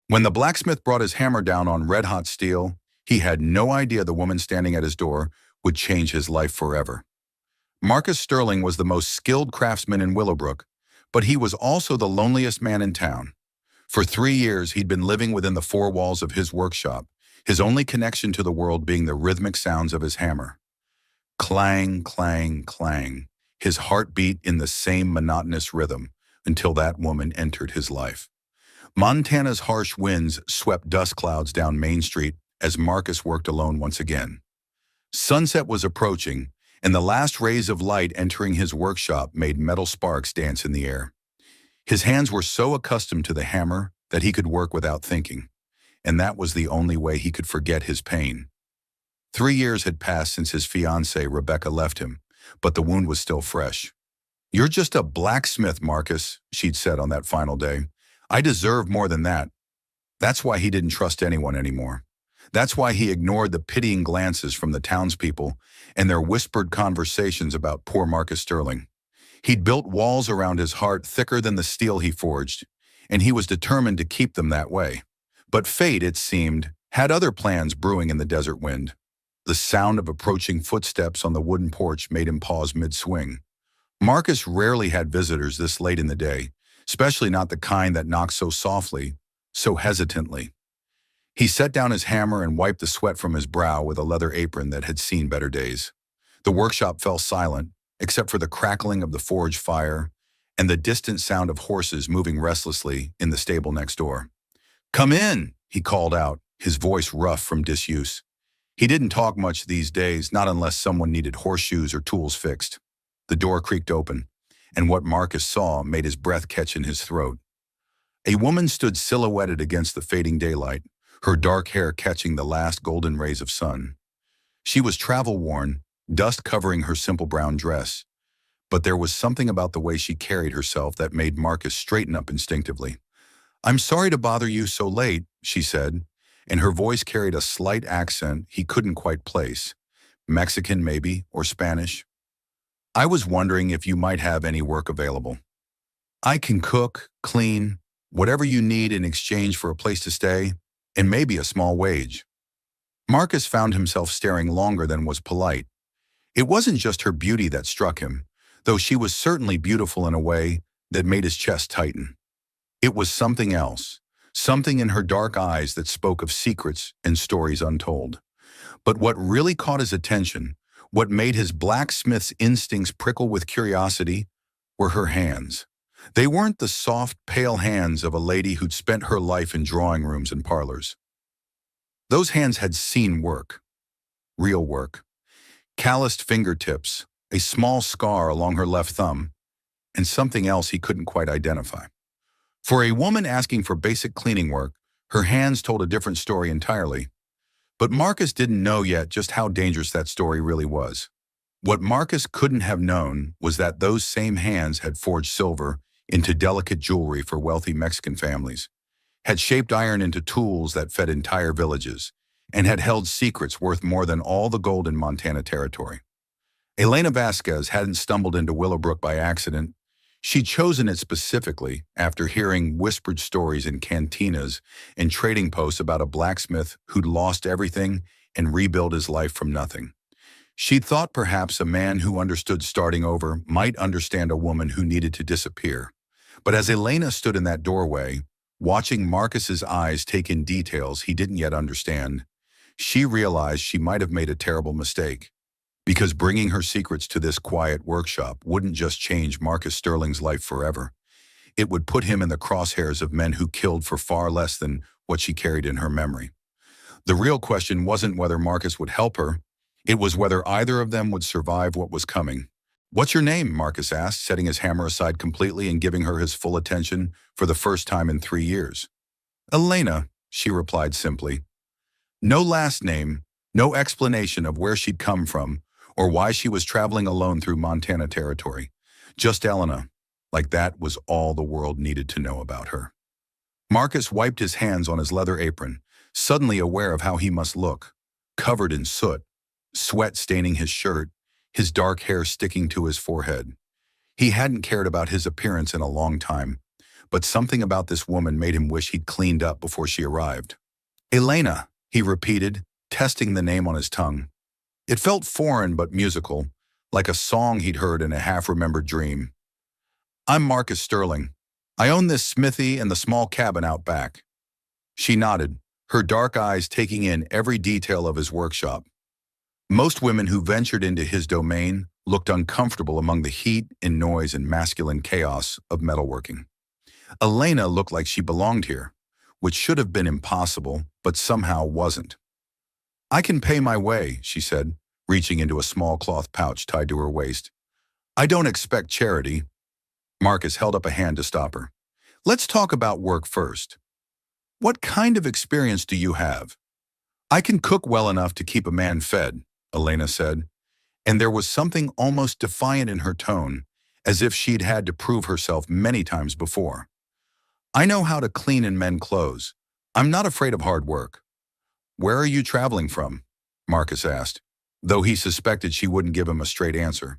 When the blacksmith brought his hammer down on red-hot steel, he had no idea the woman standing at his door would change his life forever. Marcus Sterling was the most skilled craftsman in Willowbrook, but he was also the loneliest man in town. For 3 years, he'd been living within the four walls of his workshop, his only connection to the world being the rhythmic sounds of his hammer. Clang, clang, clang, his heart beat in the same monotonous rhythm until that woman entered his life. Montana's harsh winds swept dust clouds down Main Street as Marcus worked alone once again. Sunset was approaching, and the last rays of light entering his workshop made metal sparks dance in the air. His hands were so accustomed to the hammer that he could work without thinking, and that was the only way he could forget his pain. 3 years had passed since his fiancée, Rebecca, left him, but the wound was still fresh. "You're just a blacksmith, Marcus," she'd said on that final day. "I deserve more than that." That's why he didn't trust anyone anymore. That's why he ignored the pitying glances from the townspeople and their whispered conversations about poor Marcus Sterling. He'd built walls around his heart thicker than the steel he forged, and he was determined to keep them that way. But fate, it seemed, had other plans brewing in the desert wind. The sound of approaching footsteps on the wooden porch made him pause mid-swing. Marcus rarely had visitors this late in the day, especially not the kind that knocked so softly, so hesitantly. He set down his hammer and wiped the sweat from his brow with a leather apron that had seen better days. The workshop fell silent, except for the crackling of the forge fire and the distant sound of horses moving restlessly in the stable next door. "Come in," he called out, his voice rough from disuse. He didn't talk much these days, not unless someone needed horseshoes or tools fixed. The door creaked open, and what Marcus saw made his breath catch in his throat. A woman stood silhouetted against the fading daylight, her dark hair catching the last golden rays of sun. She was travel-worn, dust covering her simple brown dress, but there was something about the way she carried herself that made Marcus straighten up instinctively. "I'm sorry to bother you so late," she said, and her voice carried a slight accent he couldn't quite place. Mexican, maybe, or Spanish. "I was wondering if you might have any work available. I can cook, clean, whatever you need in exchange for a place to stay, and maybe a small wage." Marcus found himself staring longer than was polite. It wasn't just her beauty that struck him, though she was certainly beautiful in a way that made his chest tighten. It was something else, something in her dark eyes that spoke of secrets and stories untold. But what really caught his attention, what made his blacksmith's instincts prickle with curiosity, were her hands. They weren't the soft, pale hands of a lady who'd spent her life in drawing rooms and parlors. Those hands had seen work, real work. Calloused fingertips, a small scar along her left thumb, and something else he couldn't quite identify. For a woman asking for basic cleaning work, her hands told a different story entirely. But Marcus didn't know yet just how dangerous that story really was. What Marcus couldn't have known was that those same hands had forged silver into delicate jewelry for wealthy Mexican families, had shaped iron into tools that fed entire villages, and had held secrets worth more than all the gold in Montana territory. Elena Vasquez hadn't stumbled into Willowbrook by accident. She'd chosen it specifically after hearing whispered stories in cantinas and trading posts about a blacksmith who'd lost everything and rebuilt his life from nothing. She'd thought perhaps a man who understood starting over might understand a woman who needed to disappear. But as Elena stood in that doorway, watching Marcus's eyes take in details he didn't yet understand, she realized she might have made a terrible mistake. Because bringing her secrets to this quiet workshop wouldn't just change Marcus Sterling's life forever. It would put him in the crosshairs of men who killed for far less than what she carried in her memory. The real question wasn't whether Marcus would help her. It was whether either of them would survive what was coming. "What's your name?" Marcus asked, setting his hammer aside completely and giving her his full attention for the first time in 3 years. "Elena," she replied simply. No last name, no explanation of where she'd come from or why she was traveling alone through Montana territory. Just Elena, like that was all the world needed to know about her. Marcus wiped his hands on his leather apron, suddenly aware of how he must look, covered in soot, sweat staining his shirt, his dark hair sticking to his forehead. He hadn't cared about his appearance in a long time, but something about this woman made him wish he'd cleaned up before she arrived. Elena, he repeated, testing the name on his tongue. It felt foreign but musical, like a song he'd heard in a half-remembered dream. I'm Marcus Sterling. I own this smithy and the small cabin out back. She nodded, her dark eyes taking in every detail of his workshop. Most women who ventured into his domain looked uncomfortable among the heat and noise and masculine chaos of metalworking. Elena looked like she belonged here, which should have been impossible, but somehow wasn't. I can pay my way, she said, reaching into a small cloth pouch tied to her waist. I don't expect charity. Marcus held up a hand to stop her. Let's talk about work first. What kind of experience do you have? I can cook well enough to keep a man fed, Elena said, and there was something almost defiant in her tone, as if she'd had to prove herself many times before. I know how to clean and mend clothes. I'm not afraid of hard work. Where are you traveling from? Marcus asked, though he suspected she wouldn't give him a straight answer.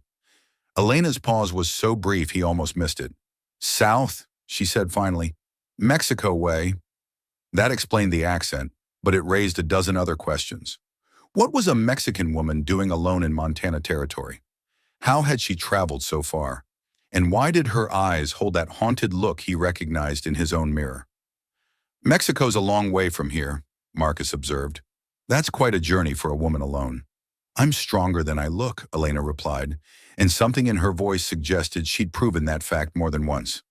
Elena's pause was so brief he almost missed it. South, she said finally. Mexico way. That explained the accent, but it raised a dozen other questions. What was a Mexican woman doing alone in Montana territory? How had she traveled so far? And why did her eyes hold that haunted look he recognized in his own mirror? Mexico's a long way from here, Marcus observed. That's quite a journey for a woman alone. I'm stronger than I look, Elena replied, and something in her voice suggested she'd proven that fact more than once.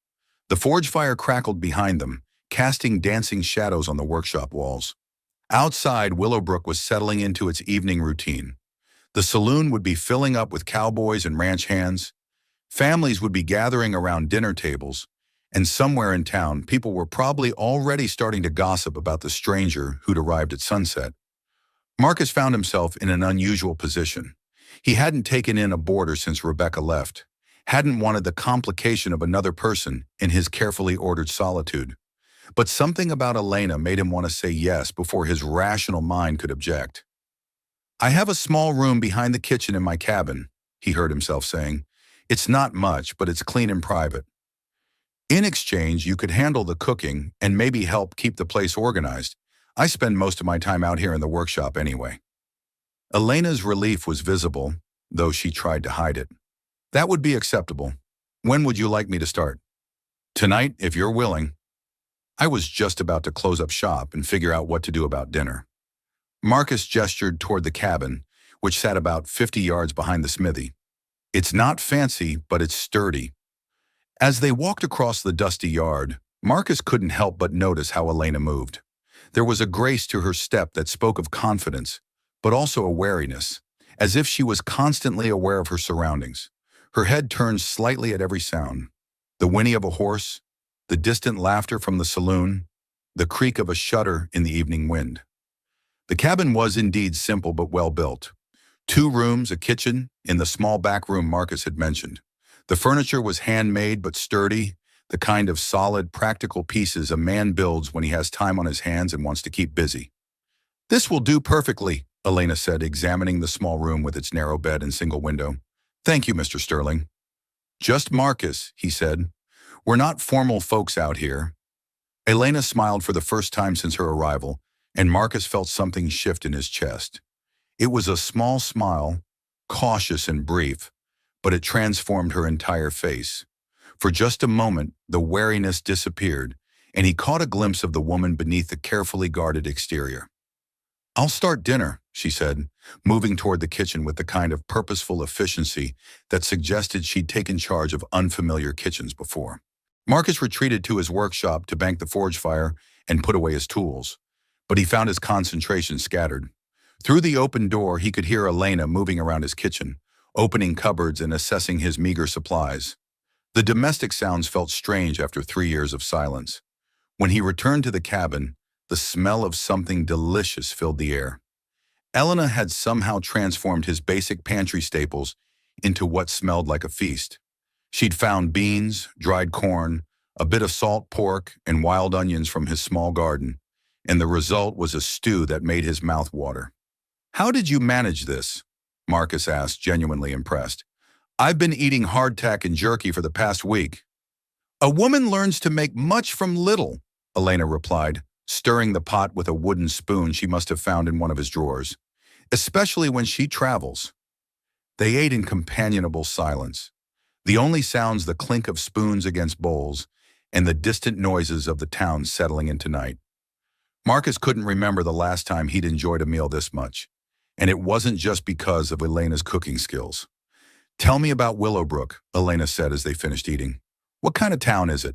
The forge fire crackled behind them, casting dancing shadows on the workshop walls. Outside, Willowbrook was settling into its evening routine. The saloon would be filling up with cowboys and ranch hands. Families would be gathering around dinner tables, and somewhere in town, people were probably already starting to gossip about the stranger who'd arrived at sunset. Marcus found himself in an unusual position. He hadn't taken in a boarder since Rebecca left, hadn't wanted the complication of another person in his carefully ordered solitude. But something about Elena made him want to say yes before his rational mind could object. I have a small room behind the kitchen in my cabin, he heard himself saying. It's not much, but it's clean and private. In exchange, you could handle the cooking and maybe help keep the place organized. I spend most of my time out here in the workshop anyway. Elena's relief was visible, though she tried to hide it. That would be acceptable. When would you like me to start? Tonight, if you're willing. I was just about to close up shop and figure out what to do about dinner. Marcus gestured toward the cabin, which sat about 50 yards behind the smithy. It's not fancy, but it's sturdy. As they walked across the dusty yard, Marcus couldn't help but notice how Elena moved. There was a grace to her step that spoke of confidence, but also a wariness, as if she was constantly aware of her surroundings. Her head turned slightly at every sound. The whinny of a horse, the distant laughter from the saloon, the creak of a shutter in the evening wind. The cabin was indeed simple but well built. 2 rooms, a kitchen, in the small back room Marcus had mentioned. The furniture was handmade but sturdy, the kind of solid, practical pieces a man builds when he has time on his hands and wants to keep busy. This will do perfectly, Elena said, examining the small room with its narrow bed and single window. Thank you, Mr. Sterling. Just Marcus, he said. We're not formal folks out here. Elena smiled for the first time since her arrival, and Marcus felt something shift in his chest. It was a small smile, cautious and brief, but it transformed her entire face. For just a moment, the wariness disappeared, and he caught a glimpse of the woman beneath the carefully guarded exterior. I'll start dinner, she said, moving toward the kitchen with the kind of purposeful efficiency that suggested she'd taken charge of unfamiliar kitchens before. Marcus retreated to his workshop to bank the forge fire and put away his tools, but he found his concentration scattered. Through the open door, he could hear Elena moving around his kitchen, opening cupboards and assessing his meager supplies. The domestic sounds felt strange after 3 years of silence. When he returned to the cabin, the smell of something delicious filled the air. Elena had somehow transformed his basic pantry staples into what smelled like a feast. She'd found beans, dried corn, a bit of salt pork, and wild onions from his small garden, and the result was a stew that made his mouth water. How did you manage this? Marcus asked, genuinely impressed. I've been eating hardtack and jerky for the past week. A woman learns to make much from little, Elena replied, stirring the pot with a wooden spoon she must have found in one of his drawers, especially when she travels. They ate in companionable silence, the only sounds the clink of spoons against bowls and the distant noises of the town settling into night. Marcus couldn't remember the last time he'd enjoyed a meal this much, and it wasn't just because of Elena's cooking skills. Tell me about Willowbrook, Elena said as they finished eating. What kind of town is it?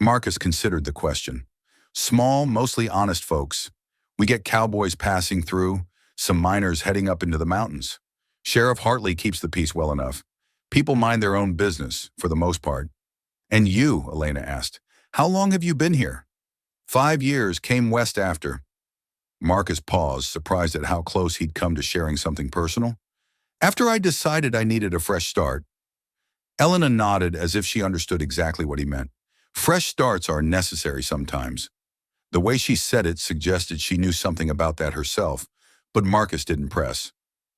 Marcus considered the question. Small, mostly honest folks. We get cowboys passing through, some miners heading up into the mountains. Sheriff Hartley keeps the peace well enough. People mind their own business, for the most part. And you, Elena asked, how long have you been here? 5 years, came west after. Marcus paused, surprised at how close he'd come to sharing something personal. After I decided I needed a fresh start. Elena nodded as if she understood exactly what he meant. Fresh starts are necessary sometimes. The way she said it suggested she knew something about that herself, but Marcus didn't press.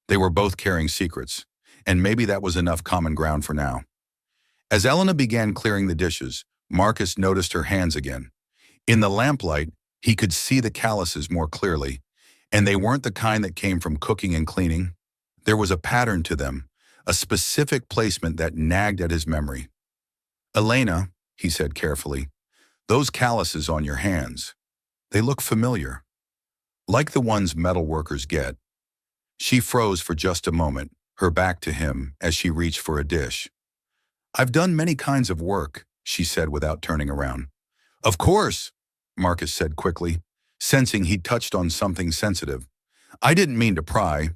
They were both carrying secrets, and maybe that was enough common ground for now. As Elena began clearing the dishes, Marcus noticed her hands again. In the lamplight, he could see the calluses more clearly, and they weren't the kind that came from cooking and cleaning. There was a pattern to them, a specific placement that nagged at his memory. Elena, he said carefully, those calluses on your hands, they look familiar. Like the ones metal workers get. She froze for just a moment, her back to him as she reached for a dish. I've done many kinds of work, she said without turning around. Of course, Marcus said quickly, sensing he'd touched on something sensitive. I didn't mean to pry,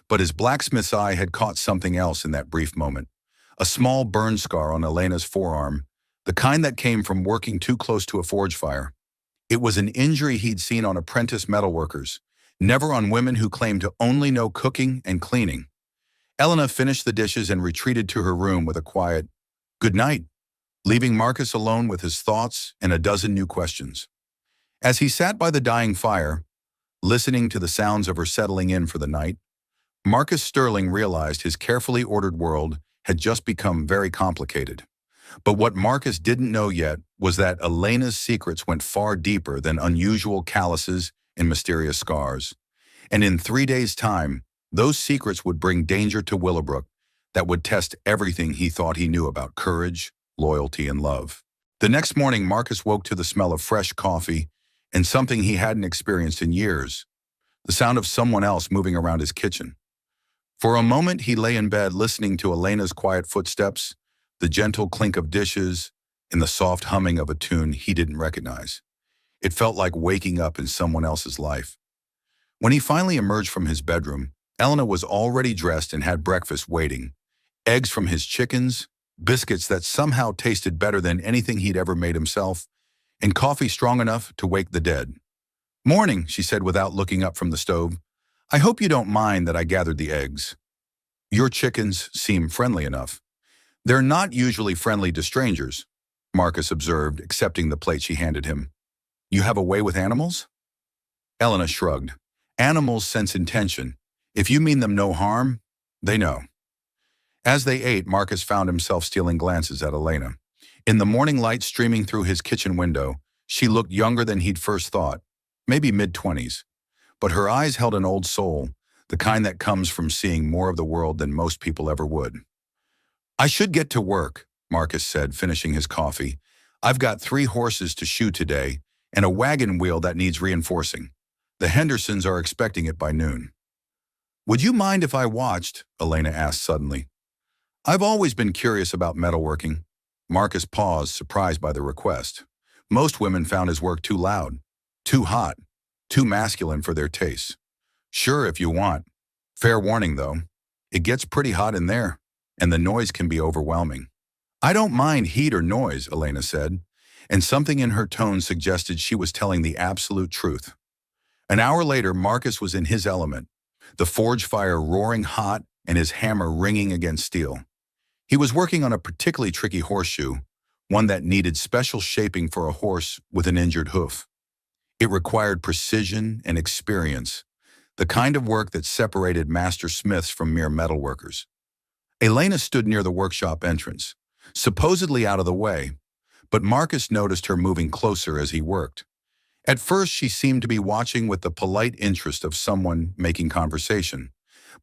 but his blacksmith's eye had caught something else in that brief moment. A small burn scar on Elena's forearm, the kind that came from working too close to a forge fire. It was an injury he'd seen on apprentice metalworkers, never on women who claimed to only know cooking and cleaning. Elena finished the dishes and retreated to her room with a quiet, good night, leaving Marcus alone with his thoughts and a dozen new questions. As he sat by the dying fire, listening to the sounds of her settling in for the night, Marcus Sterling realized his carefully ordered world had just become very complicated. But what Marcus didn't know yet was that Elena's secrets went far deeper than unusual calluses and mysterious scars. And in 3 days' time, those secrets would bring danger to Willowbrook that would test everything he thought he knew about courage, loyalty, and love. The next morning, Marcus woke to the smell of fresh coffee and something he hadn't experienced in years, the sound of someone else moving around his kitchen. For a moment, he lay in bed listening to Elena's quiet footsteps, the gentle clink of dishes, and the soft humming of a tune he didn't recognize. It felt like waking up in someone else's life. When he finally emerged from his bedroom, Elena was already dressed and had breakfast waiting. Eggs from his chickens, biscuits that somehow tasted better than anything he'd ever made himself, and coffee strong enough to wake the dead. Morning, she said without looking up from the stove. I hope you don't mind that I gathered the eggs. Your chickens seem friendly enough. They're not usually friendly to strangers, Marcus observed, accepting the plate she handed him. You have a way with animals? Elena shrugged. Animals sense intention. If you mean them no harm, they know. As they ate, Marcus found himself stealing glances at Elena. In the morning light streaming through his kitchen window, she looked younger than he'd first thought, maybe mid-20s. But her eyes held an old soul, the kind that comes from seeing more of the world than most people ever would. I should get to work, Marcus said, finishing his coffee. I've got 3 horses to shoe today and a wagon wheel that needs reinforcing. The Hendersons are expecting it by noon. Would you mind if I watched? Elena asked suddenly. I've always been curious about metalworking. Marcus paused, surprised by the request. Most women found his work too loud, too hot, too masculine for their tastes. Sure, if you want. Fair warning, though. It gets pretty hot in there, and the noise can be overwhelming. I don't mind heat or noise, Elena said, and something in her tone suggested she was telling the absolute truth. An hour later, Marcus was in his element, the forge fire roaring hot and his hammer ringing against steel. He was working on a particularly tricky horseshoe, one that needed special shaping for a horse with an injured hoof. It required precision and experience, the kind of work that separated master smiths from mere metalworkers. Elena stood near the workshop entrance, supposedly out of the way, but Marcus noticed her moving closer as he worked. At first, she seemed to be watching with the polite interest of someone making conversation.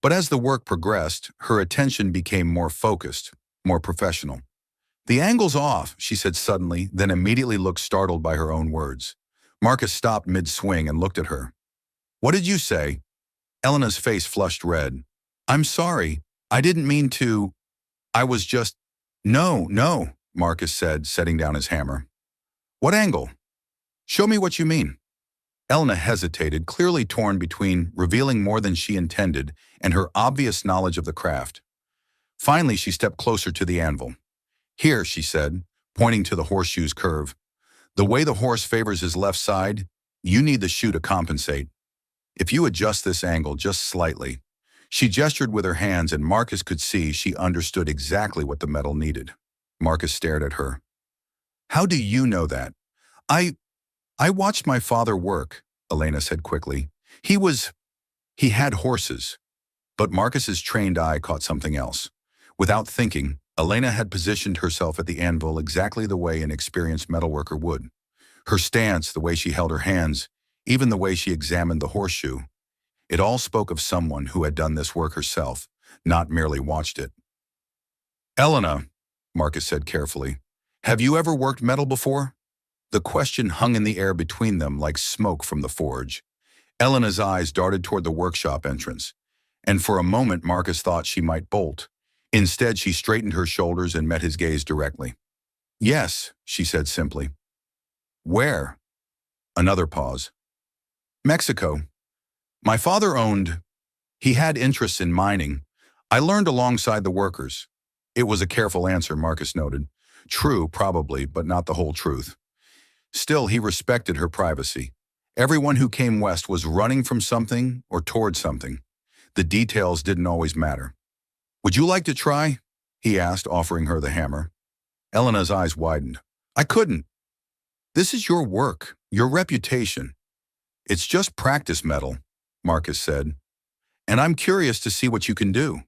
But as the work progressed, her attention became more focused, more professional. "The angle's off," she said suddenly, then immediately looked startled by her own words. Marcus stopped mid-swing and looked at her. "What did you say?" Elena's face flushed red. "I'm sorry. I didn't mean to. I was just—" "No, no," Marcus said, setting down his hammer. "What angle? Show me what you mean." Elena hesitated, clearly torn between revealing more than she intended and her obvious knowledge of the craft. Finally, she stepped closer to the anvil. "Here," she said, pointing to the horseshoe's curve. "The way the horse favors his left side, you need the shoe to compensate. If you adjust this angle just slightly." She gestured with her hands, and Marcus could see she understood exactly what the metal needed. Marcus stared at her. "How do you know that?" I watched my father work," Elena said quickly. He had horses." But Marcus's trained eye caught something else. Without thinking, Elena had positioned herself at the anvil exactly the way an experienced metalworker would. Her stance, the way she held her hands, even the way she examined the horseshoe. It all spoke of someone who had done this work herself, not merely watched it. "Elena," Marcus said carefully, "have you ever worked metal before?" The question hung in the air between them like smoke from the forge. Elena's eyes darted toward the workshop entrance, and for a moment Marcus thought she might bolt. Instead, she straightened her shoulders and met his gaze directly. "Yes," she said simply. "Where?" Another pause. "Mexico. My father he had interests in mining. I learned alongside the workers." It was a careful answer, Marcus noted. True, probably, but not the whole truth. Still, he respected her privacy. Everyone who came west was running from something or toward something. The details didn't always matter. "Would you like to try?" he asked, offering her the hammer. Elena's eyes widened. "I couldn't. This is your work, your reputation." "It's just practice metal," Marcus said. "And I'm curious to see what you can do."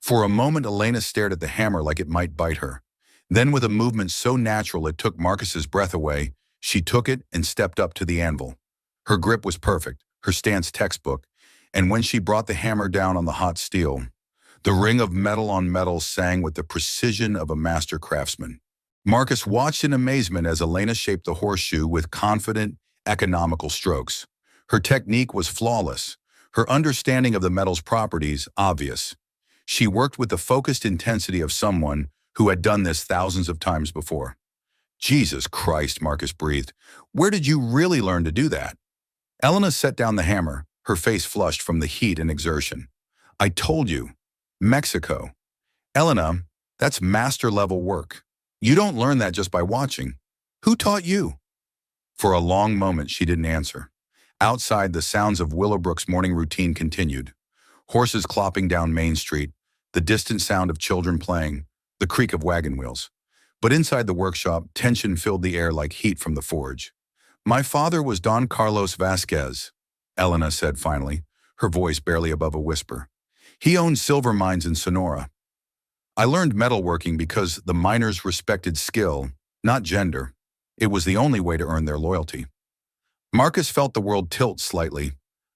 For a moment, Elena stared at the hammer like it might bite her. Then, with a movement so natural it took Marcus's breath away, she took it and stepped up to the anvil. Her grip was perfect, her stance textbook, and when she brought the hammer down on the hot steel, the ring of metal on metal sang with the precision of a master craftsman. Marcus watched in amazement as Elena shaped the horseshoe with confident, economical strokes. Her technique was flawless, her understanding of the metal's properties obvious. She worked with the focused intensity of someone who had done this thousands of times before. "Jesus Christ," Marcus breathed. "Where did you really learn to do that?" Elena set down the hammer, her face flushed from the heat and exertion. "I told you. Mexico. Elena, that's master-level work. You don't learn that just by watching. Who taught you?" For a long moment, she didn't answer. Outside, the sounds of Willowbrook's morning routine continued. Horses clopping down Main Street, the distant sound of children playing, the creak of wagon wheels. But inside the workshop, tension filled the air like heat from the forge. "My father was Don Carlos Vasquez," Elena said finally, her voice barely above a whisper. "He owned silver mines in Sonora. I learned metalworking because the miners respected skill, not gender. It was the only way to earn their loyalty." Marcus felt the world tilt slightly.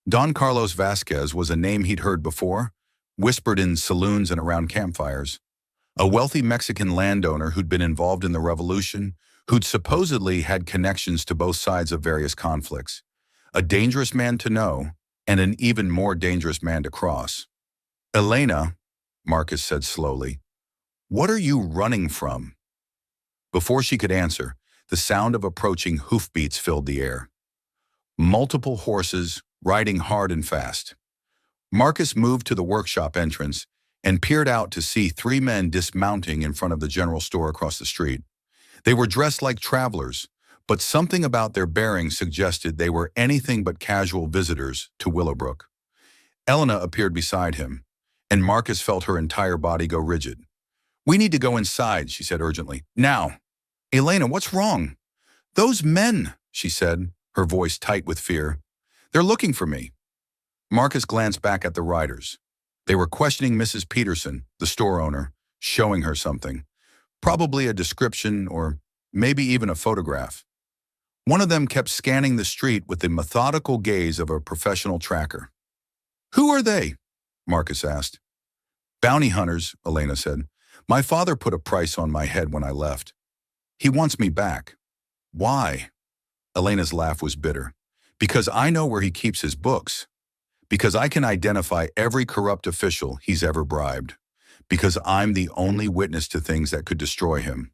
Don Carlos Vasquez was a name he'd heard before, whispered in saloons and around campfires. A wealthy Mexican landowner who'd been involved in the revolution, who'd supposedly had connections to both sides of various conflicts. A dangerous man to know, and an even more dangerous man to cross. "Elena," Marcus said slowly, "what are you running from?" Before she could answer, the sound of approaching hoofbeats filled the air. Multiple horses, riding hard and fast. Marcus moved to the workshop entrance and peered out to see three men dismounting in front of the general store across the street. They were dressed like travelers, but something about their bearing suggested they were anything but casual visitors to Willowbrook. Elena appeared beside him, and Marcus felt her entire body go rigid. "We need to go inside," she said urgently. "Now." "Elena, what's wrong?" "Those men," she said, her voice tight with fear. "They're looking for me." Marcus glanced back at the riders. They were questioning Mrs. Peterson, the store owner, showing her something. Probably a description or maybe even a photograph. One of them kept scanning the street with the methodical gaze of a professional tracker. "Who are they?" Marcus asked. "Bounty hunters," Elena said. "My father put a price on my head when I left. He wants me back." "Why?" Elena's laugh was bitter. "Because I know where he keeps his books. Because I can identify every corrupt official he's ever bribed. Because I'm the only witness to things that could destroy him."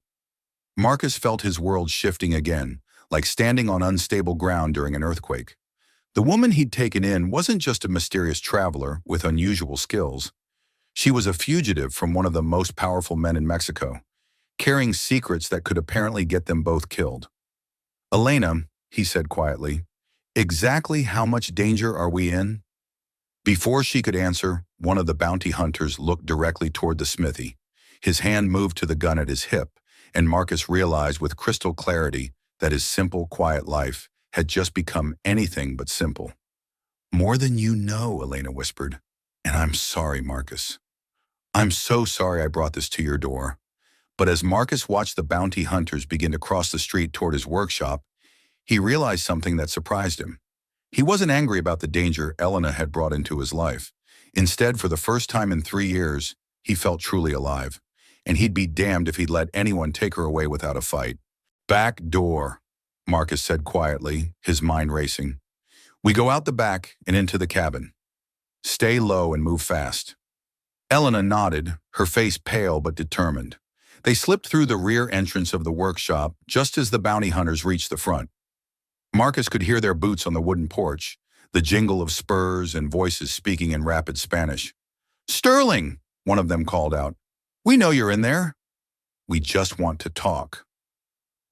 Marcus felt his world shifting again, like standing on unstable ground during an earthquake. The woman he'd taken in wasn't just a mysterious traveler with unusual skills. She was a fugitive from one of the most powerful men in Mexico, carrying secrets that could apparently get them both killed. "Elena," he said quietly, "exactly how much danger are we in?" Before she could answer, one of the bounty hunters looked directly toward the smithy. His hand moved to the gun at his hip, and Marcus realized with crystal clarity that his simple, quiet life had just become anything but simple. "More than you know," Elena whispered. "And I'm sorry, Marcus. I'm so sorry I brought this to your door." But as Marcus watched the bounty hunters begin to cross the street toward his workshop, he realized something that surprised him. He wasn't angry about the danger Elena had brought into his life. Instead, for the first time in 3 years, he felt truly alive. And he'd be damned if he'd let anyone take her away without a fight. "Back door," Marcus said quietly, his mind racing. "We go out the back and into the cabin. Stay low and move fast." Elena nodded, her face pale but determined. They slipped through the rear entrance of the workshop just as the bounty hunters reached the front. Marcus could hear their boots on the wooden porch, the jingle of spurs and voices speaking in rapid Spanish. "Sterling," one of them called out. "We know you're in there." "We just want to talk."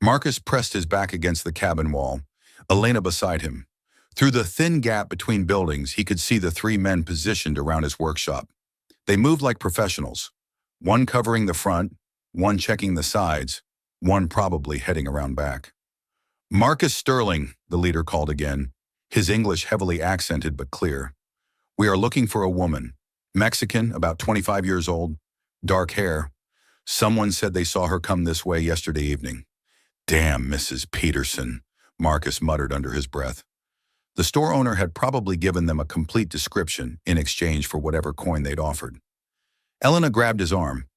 Marcus pressed his back against the cabin wall, Elena beside him. Through the thin gap between buildings, he could see the 3 men positioned around his workshop. They moved like professionals, one covering the front, one checking the sides, one probably heading around back. "Marcus Sterling," the leader called again, his English heavily accented but clear. "We are looking for a woman, Mexican, about 25 years old, dark hair. Someone said they saw her come this way yesterday evening." "Damn Mrs. Peterson," Marcus muttered under his breath. The store owner had probably given them a complete description in exchange for whatever coin they'd offered. Elena grabbed his arm.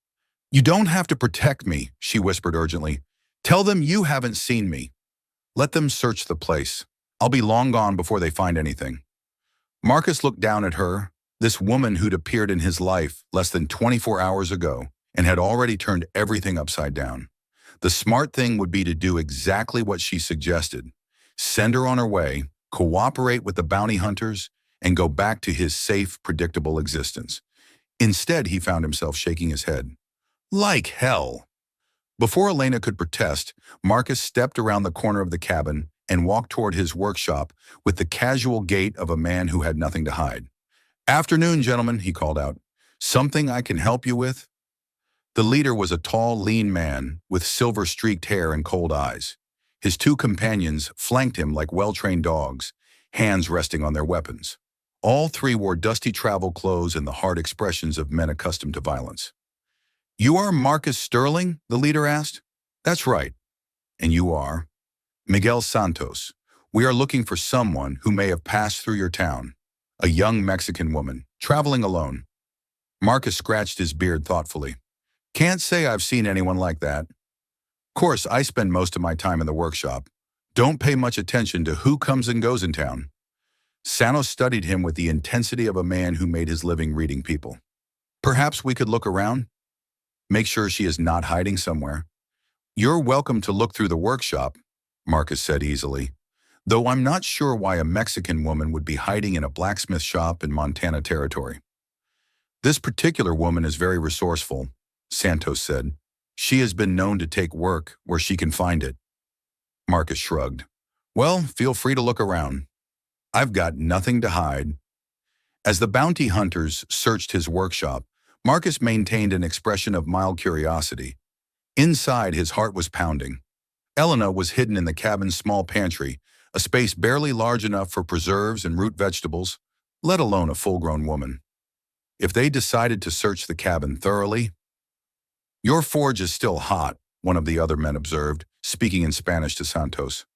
"You don't have to protect me," she whispered urgently. "Tell them you haven't seen me. Let them search the place. I'll be long gone before they find anything." Marcus looked down at her, this woman who'd appeared in his life less than 24 hours ago and had already turned everything upside down. The smart thing would be to do exactly what she suggested. Send her on her way, cooperate with the bounty hunters, and go back to his safe, predictable existence. Instead, he found himself shaking his head. "Like hell." Before Elena could protest, Marcus stepped around the corner of the cabin and walked toward his workshop with the casual gait of a man who had nothing to hide. "Afternoon, gentlemen," he called out. "Something I can help you with?" The leader was a tall, lean man with silver-streaked hair and cold eyes. His 2 companions flanked him like well-trained dogs, hands resting on their weapons. All 3 wore dusty travel clothes and the hard expressions of men accustomed to violence. "You are Marcus Sterling?" the leader asked. "That's right." "And you are?" "Miguel Santos. We are looking for someone who may have passed through your town. A young Mexican woman, traveling alone." Marcus scratched his beard thoughtfully. "Can't say I've seen anyone like that. Of course, I spend most of my time in the workshop. Don't pay much attention to who comes and goes in town." Santos studied him with the intensity of a man who made his living reading people. "Perhaps we could look around? Make sure she is not hiding somewhere." "You're welcome to look through the workshop," Marcus said easily, "though I'm not sure why a Mexican woman would be hiding in a blacksmith shop in Montana territory." "This particular woman is very resourceful," Santos said. "She has been known to take work where she can find it." Marcus shrugged. "Well, feel free to look around. I've got nothing to hide." As the bounty hunters searched his workshop, Marcus maintained an expression of mild curiosity. Inside, his heart was pounding. Elena was hidden in the cabin's small pantry, a space barely large enough for preserves and root vegetables, let alone a full-grown woman. If they decided to search the cabin thoroughly— "Your forge is still hot," one of the other men observed, speaking in Spanish to Santos.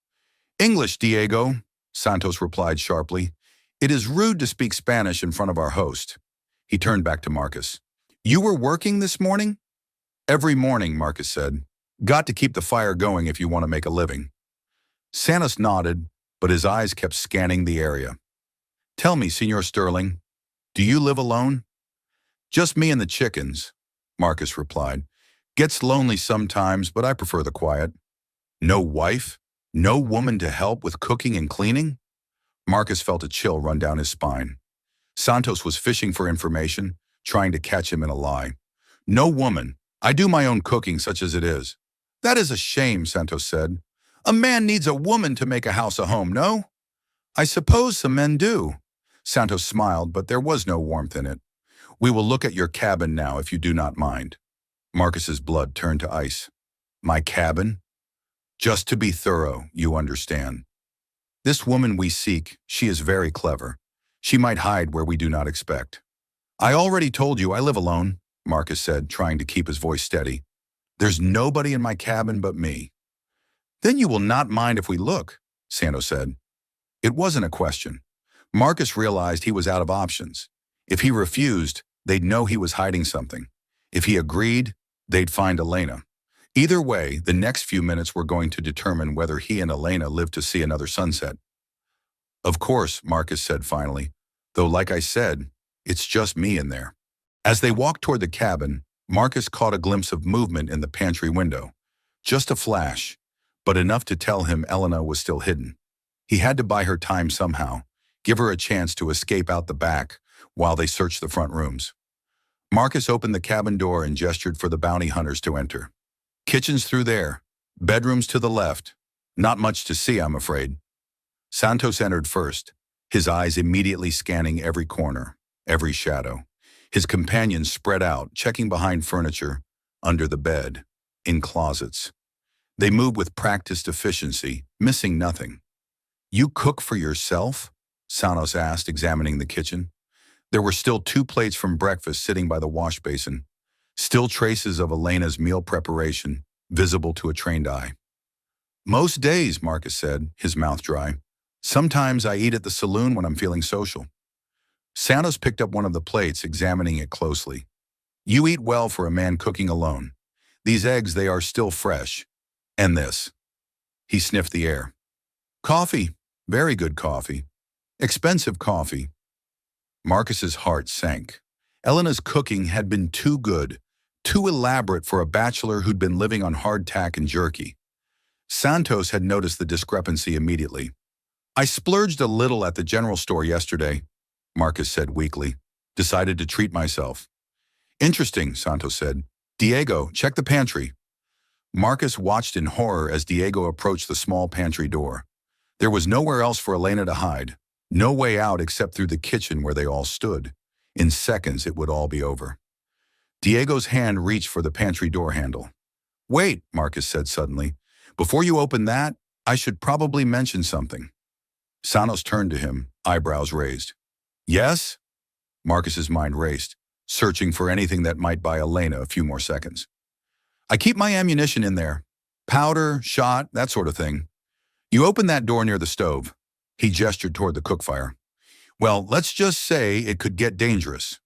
English, Diego, Santos replied sharply. It is rude to speak Spanish in front of our host. He turned back to Marcus. You were working this morning? Every morning, Marcus said. Got to keep the fire going if you want to make a living. Santos nodded, but his eyes kept scanning the area. Tell me, Senor Sterling, do you live alone? Just me and the chickens, Marcus replied. Gets lonely sometimes, but I prefer the quiet. No wife? No woman to help with cooking and cleaning? Marcus felt a chill run down his spine. Santos was fishing for information, trying to catch him in a lie. No woman. I do my own cooking such as it is. That is a shame, Santos said. A man needs a woman to make a house a home, no? I suppose some men do. Santos smiled, but there was no warmth in it. We will look at your cabin now, if you do not mind. Marcus's blood turned to ice. My cabin? Just to be thorough, you understand. This woman we seek, she is very clever. She might hide where we do not expect. I already told you I live alone, Marcus said, trying to keep his voice steady. There's nobody in my cabin but me. Then you will not mind if we look, Santos said. It wasn't a question. Marcus realized he was out of options. If he refused, they'd know he was hiding something. If he agreed, they'd find Elena. Either way, the next few minutes were going to determine whether he and Elena lived to see another sunset. Of course, Marcus said finally, though like I said, it's just me in there. As they walked toward the cabin, Marcus caught a glimpse of movement in the pantry window. Just a flash, but enough to tell him Elena was still hidden. He had to buy her time somehow, give her a chance to escape out the back while they searched the front rooms. Marcus opened the cabin door and gestured for the bounty hunters to enter. Kitchen's through there, bedrooms to the left. Not much to see, I'm afraid. Santos entered first, his eyes immediately scanning every corner, every shadow. His companions spread out, checking behind furniture, under the bed, in closets. They moved with practiced efficiency, missing nothing. You cook for yourself? Santos asked, examining the kitchen. There were still 2 plates from breakfast sitting by the wash basin, still traces of Elena's meal preparation, visible to a trained eye. Most days, Marcus said, his mouth dry. Sometimes I eat at the saloon when I'm feeling social. Santos picked up one of the plates, examining it closely. You eat well for a man cooking alone. These eggs, they are still fresh. And this. He sniffed the air. Coffee. Very good coffee. Expensive coffee. Marcus's heart sank. Elena's cooking had been too good, too elaborate for a bachelor who'd been living on hardtack and jerky. Santos had noticed the discrepancy immediately. I splurged a little at the general store yesterday, Marcus said weakly. Decided to treat myself. Interesting, Santos said. Diego, check the pantry. Marcus watched in horror as Diego approached the small pantry door. There was nowhere else for Elena to hide. No way out except through the kitchen where they all stood. In seconds, it would all be over. Diego's hand reached for the pantry door handle. Wait, Marcus said suddenly. Before you open that, I should probably mention something. Santos turned to him, eyebrows raised. Yes? Marcus's mind raced, searching for anything that might buy Elena a few more seconds. I keep my ammunition in there. Powder, shot, that sort of thing. You open that door near the stove. He gestured toward the cook fire. Well, let's just say it could get dangerous.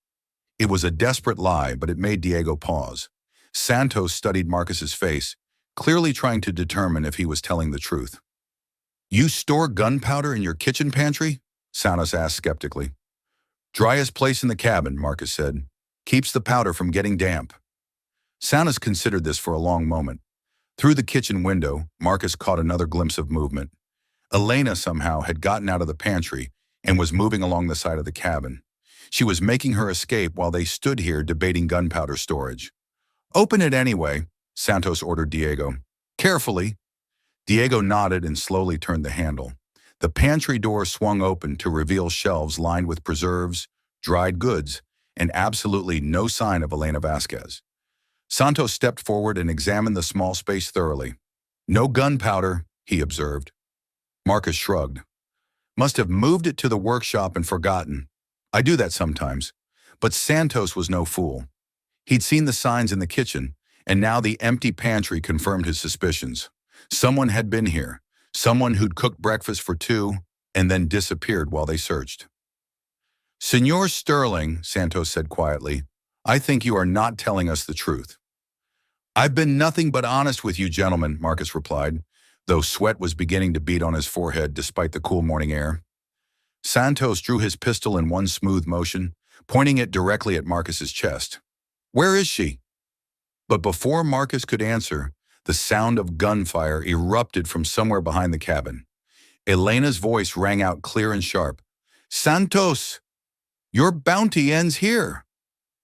It was a desperate lie, but it made Diego pause. Santos studied Marcus's face, clearly trying to determine if he was telling the truth. You store gunpowder in your kitchen pantry? Santos asked skeptically. Driest place in the cabin, Marcus said. Keeps the powder from getting damp. Santos considered this for a long moment. Through the kitchen window, Marcus caught another glimpse of movement. Elena somehow had gotten out of the pantry and was moving along the side of the cabin. She was making her escape while they stood here debating gunpowder storage. Open it anyway, Santos ordered Diego. Carefully. Diego nodded and slowly turned the handle. The pantry door swung open to reveal shelves lined with preserves, dried goods, and absolutely no sign of Elena Vasquez. Santos stepped forward and examined the small space thoroughly. No gunpowder, he observed. Marcus shrugged. Must have moved it to the workshop and forgotten. I do that sometimes. But Santos was no fool. He'd seen the signs in the kitchen, And now the empty pantry confirmed his suspicions. Someone had been here, someone who'd cooked breakfast for two and then disappeared while they searched. "Senor Sterling," Santos said quietly, "I think you are not telling us the truth." "I've been nothing but honest with you, gentlemen," Marcus replied, though sweat was beginning to bead on his forehead despite the cool morning air. Santos drew his pistol in one smooth motion, pointing it directly at Marcus's chest. "Where is she?" But before Marcus could answer, the sound of gunfire erupted from somewhere behind the cabin. Elena's voice rang out clear and sharp. "Santos, your bounty ends here."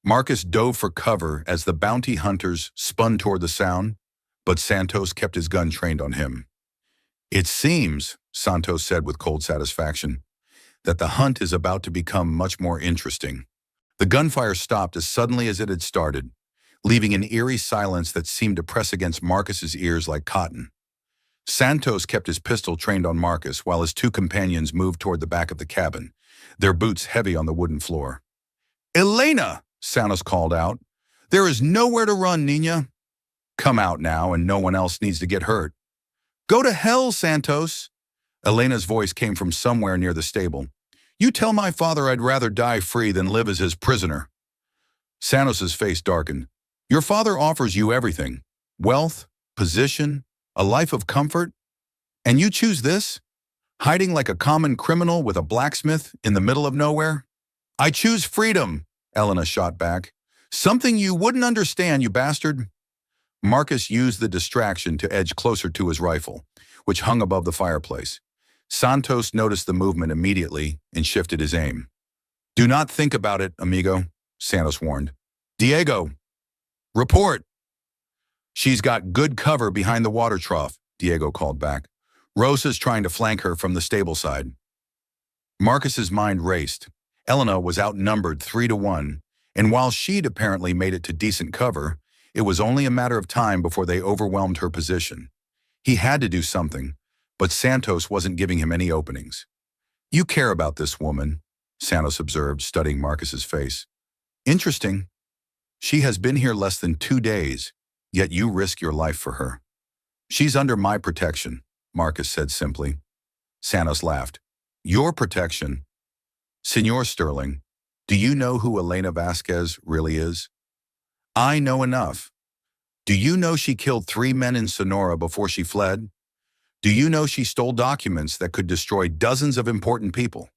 Marcus dove for cover as the bounty hunters spun toward the sound, but Santos kept his gun trained on him. "It seems," Santos said with cold satisfaction, "that the hunt is about to become much more interesting." The gunfire stopped as suddenly as it had started, leaving an eerie silence that seemed to press against Marcus's ears like cotton. Santos kept his pistol trained on Marcus while his two companions moved toward the back of the cabin, their boots heavy on the wooden floor. "Elena!" Santos called out. "There is nowhere to run, Nina. Come out now, and no one else needs to get hurt." "Go to hell, Santos!" Elena's voice came from somewhere near the stable. "You tell my father I'd rather die free than live as his prisoner." Santos's face darkened. "Your father offers you everything: wealth, position, a life of comfort. And you choose this? Hiding like a common criminal with a blacksmith in the middle of nowhere?" "I choose freedom," Elena shot back. "Something you wouldn't understand, you bastard." Marcus used the distraction to edge closer to his rifle, which hung above the fireplace. Santos noticed the movement immediately and shifted his aim. "Do not think about it, amigo," Santos warned. "Diego, report." "She's got good cover behind the water trough," Diego called back. "Rosa's trying to flank her from the stable side." Marcus's mind raced. Elena was outnumbered 3-1, and while she'd apparently made it to decent cover, it was only a matter of time before they overwhelmed her position. He had to do something, but Santos wasn't giving him any openings. "You care about this woman," Santos observed, studying Marcus's face. "Interesting. She has been here less than 2 days, yet you risk your life for her." "She's under my protection," Marcus said simply. Santos laughed. "Your protection? Senor Sterling, do you know who Elena Vasquez really is?" "I know enough. Do you know she killed 3 men in Sonora before she fled? Do you know she stole documents that could destroy dozens of important people?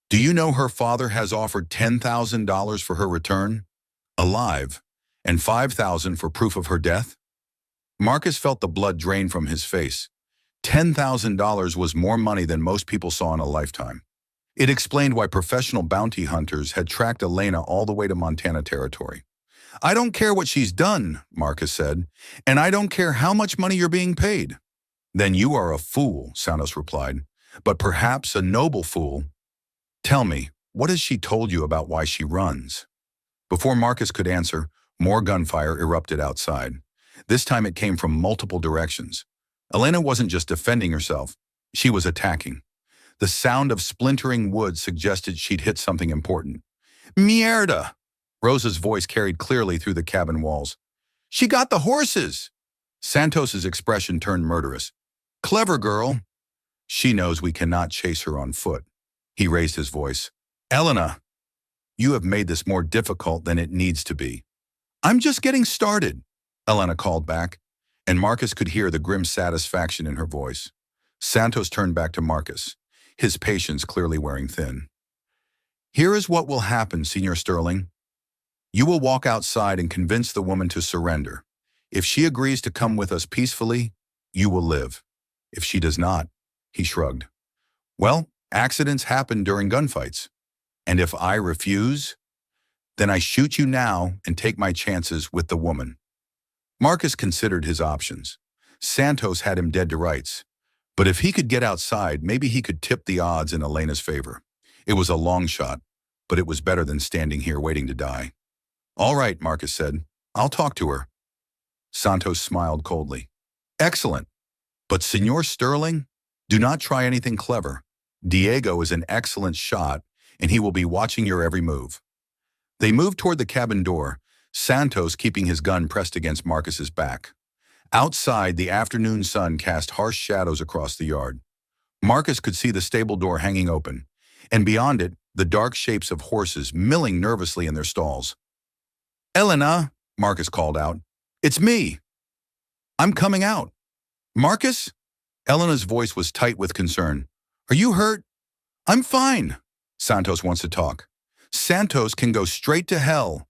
Do you know her father has offered $10,000 for her return, alive, and $5,000 for proof of her death?" Marcus felt the blood drain from his face. $10,000 was more money than most people saw in a lifetime. It explained why professional bounty hunters had tracked Elena all the way to Montana territory. "I don't care what she's done," Marcus said, "and I don't care how much money you're being paid." "Then you are a fool," Santos replied, "but perhaps a noble fool. Tell me, what has she told you about why she runs?" Before Marcus could answer, more gunfire erupted outside. This time it came from multiple directions. Elena wasn't just defending herself, she was attacking. The sound of splintering wood suggested she'd hit something important. "Mierda!" Rosa's voice carried clearly through the cabin walls. "She got the horses!" Santos's expression turned murderous. "Clever girl." "She knows we cannot chase her on foot." He raised his voice. "Elena, you have made this more difficult than it needs to be." "I'm just getting started," Elena called back, and Marcus could hear the grim satisfaction in her voice. Santos turned back to Marcus, his patience clearly wearing thin. "Here is what will happen, Senor Sterling. You will walk outside and convince the woman to surrender. If she agrees to come with us peacefully, you will live. If she does not," he shrugged, "well, accidents happen during gunfights. And if I refuse, then I shoot you now and take my chances with the woman." Marcus considered his options. Santos had him dead to rights. But if he could get outside, maybe he could tip the odds in Elena's favor. It was a long shot, but it was better than standing here waiting to die. "All right," Marcus said. "I'll talk to her." Santos smiled coldly. "Excellent. But Senor Sterling, do not try anything clever. Diego is an excellent shot, and he will be watching your every move." They moved toward the cabin door, Santos keeping his gun pressed against Marcus's back. Outside, the afternoon sun cast harsh shadows across the yard. Marcus could see the stable door hanging open, and beyond it, the dark shapes of horses milling nervously in their stalls. "Elena," Marcus called out. "It's me. I'm coming out." "Marcus?" Elena's voice was tight with concern. "Are you hurt?" "I'm fine." "Santos wants to talk." "Santos can go straight to hell."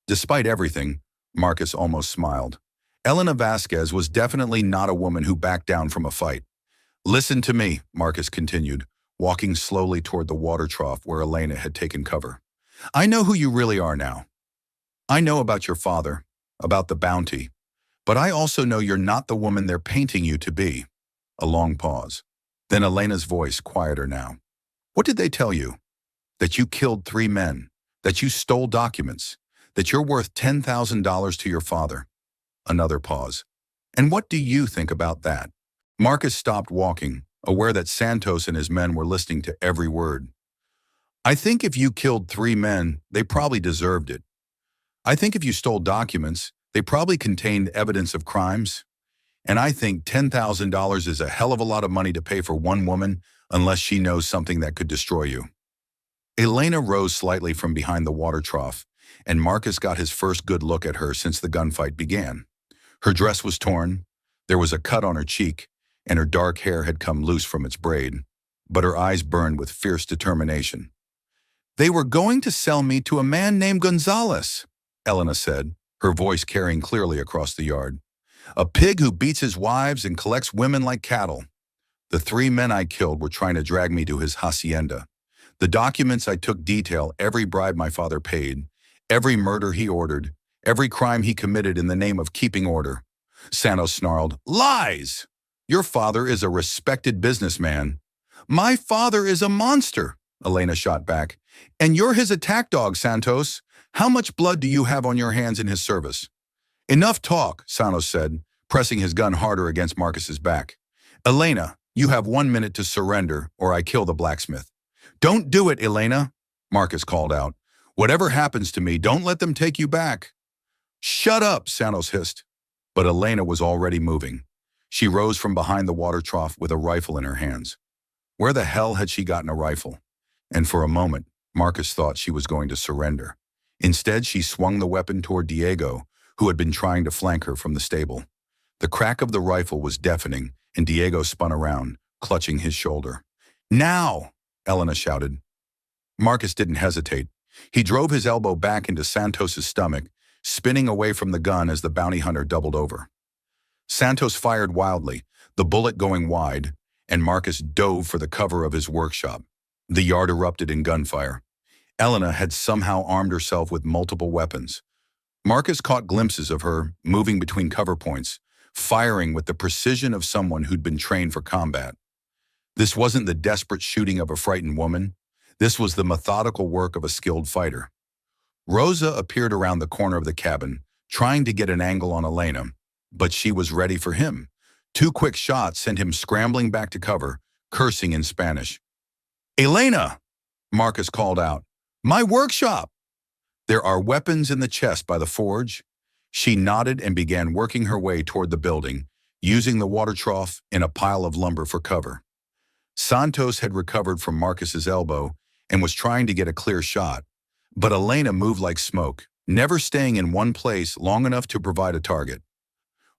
Despite everything, Marcus almost smiled. Elena Vasquez was definitely not a woman who backed down from a fight. "Listen to me," Marcus continued, walking slowly toward the water trough where Elena had taken cover. "I know who you really are now. I know about your father, about the bounty, but I also know you're not the woman they're painting you to be." A long pause. Then Elena's voice, quieter now. "What did they tell you? That you killed 3 men, that you stole documents, that you're worth $10,000 to your father." Another pause. "And what do you think about that?" Marcus stopped walking, aware that Santos and his men were listening to every word. "I think if you killed 3 men, they probably deserved it. I think if you stole documents, they probably contained evidence of crimes. And I think $10,000 is a hell of a lot of money to pay for one woman unless she knows something that could destroy you." Elena rose slightly from behind the water trough, and Marcus got his first good look at her since the gunfight began. Her dress was torn, there was a cut on her cheek, and her dark hair had come loose from its braid, but her eyes burned with fierce determination. "They were going to sell me to a man named Gonzalez," Elena said, her voice carrying clearly across the yard. "A pig who beats his wives and collects women like cattle. The 3 men I killed were trying to drag me to his hacienda. The documents I took detail every bribe my father paid, every murder he ordered, every crime he committed in the name of keeping order." Santos snarled, "Lies! Your father is a respected businessman." "My father is a monster," Elena shot back. "And you're his attack dog, Santos. How much blood do you have on your hands in his service?" "Enough talk," Santos said, pressing his gun harder against Marcus's back. "Elena, you have 1 minute to surrender, or I kill the blacksmith." "Don't do it, Elena," Marcus called out. "Whatever happens to me, don't let them take you back." "Shut up," Santos hissed. But Elena was already moving. She rose from behind the water trough with a rifle in her hands. Where the hell had she gotten a rifle? And for a moment, Marcus thought she was going to surrender. Instead, she swung the weapon toward Diego, who had been trying to flank her from the stable. The crack of the rifle was deafening, and Diego spun around, clutching his shoulder. "Now!" Elena shouted. Marcus didn't hesitate. He drove his elbow back into Santos's stomach, spinning away from the gun as the bounty hunter doubled over. Santos fired wildly, the bullet going wide, and Marcus dove for the cover of his workshop. The yard erupted in gunfire. Elena had somehow armed herself with multiple weapons. Marcus caught glimpses of her, moving between cover points, firing with the precision of someone who'd been trained for combat. This wasn't the desperate shooting of a frightened woman. This was the methodical work of a skilled fighter. Rosa appeared around the corner of the cabin, trying to get an angle on Elena, but she was ready for him. 2 quick shots sent him scrambling back to cover, cursing in Spanish. "Elena!" Marcus called out. "My workshop!" "There are weapons in the chest by the forge." She nodded and began working her way toward the building, using the water trough and a pile of lumber for cover. Santos had recovered from Marcus's elbow and was trying to get a clear shot, but Elena moved like smoke, never staying in one place long enough to provide a target.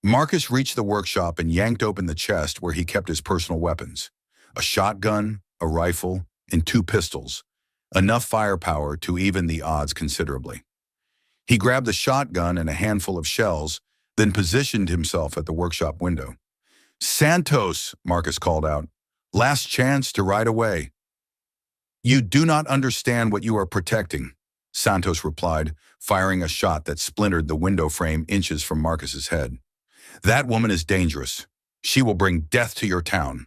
Marcus reached the workshop and yanked open the chest where he kept his personal weapons. A shotgun, a rifle, and 2 pistols. Enough firepower to even the odds considerably. He grabbed the shotgun and a handful of shells, then positioned himself at the workshop window. "Santos," Marcus called out. "Last chance to ride away." "You do not understand what you are protecting," Santos replied, firing a shot that splintered the window frame inches from Marcus's head. "That woman is dangerous. She will bring death to your town."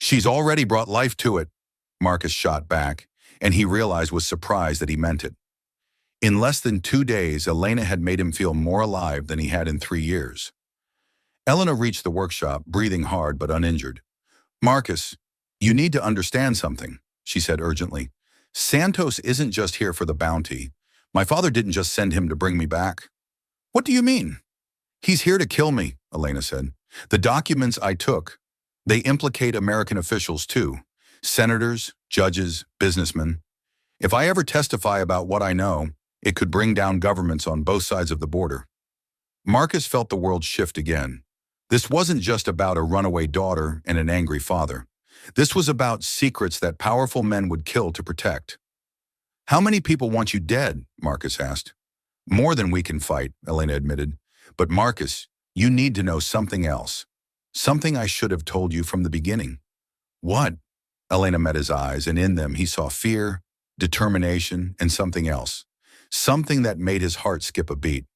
"She's already brought life to it," Marcus shot back, and he realized with surprise that he meant it. In less than 2 days, Elena had made him feel more alive than he had in 3 years. Elena reached the workshop, breathing hard but uninjured. "Marcus, you need to understand something," she said urgently. "Santos isn't just here for the bounty, My father didn't just send him to bring me back. What do you mean? He's here to kill me, Elena said. The documents I took, they implicate American officials too. Senators, judges, businessmen. If I ever testify about what I know, it could bring down governments on both sides of the border. Marcus felt the world shift again. This wasn't just about a runaway daughter and an angry father. This was about secrets that powerful men would kill to protect. How many people want you dead? Marcus asked. More than we can fight, Elena admitted. But Marcus, you need to know something else. Something I should have told you from the beginning. What? Elena met his eyes, and in them he saw fear, determination, and something else. Something that made his heart skip a beat.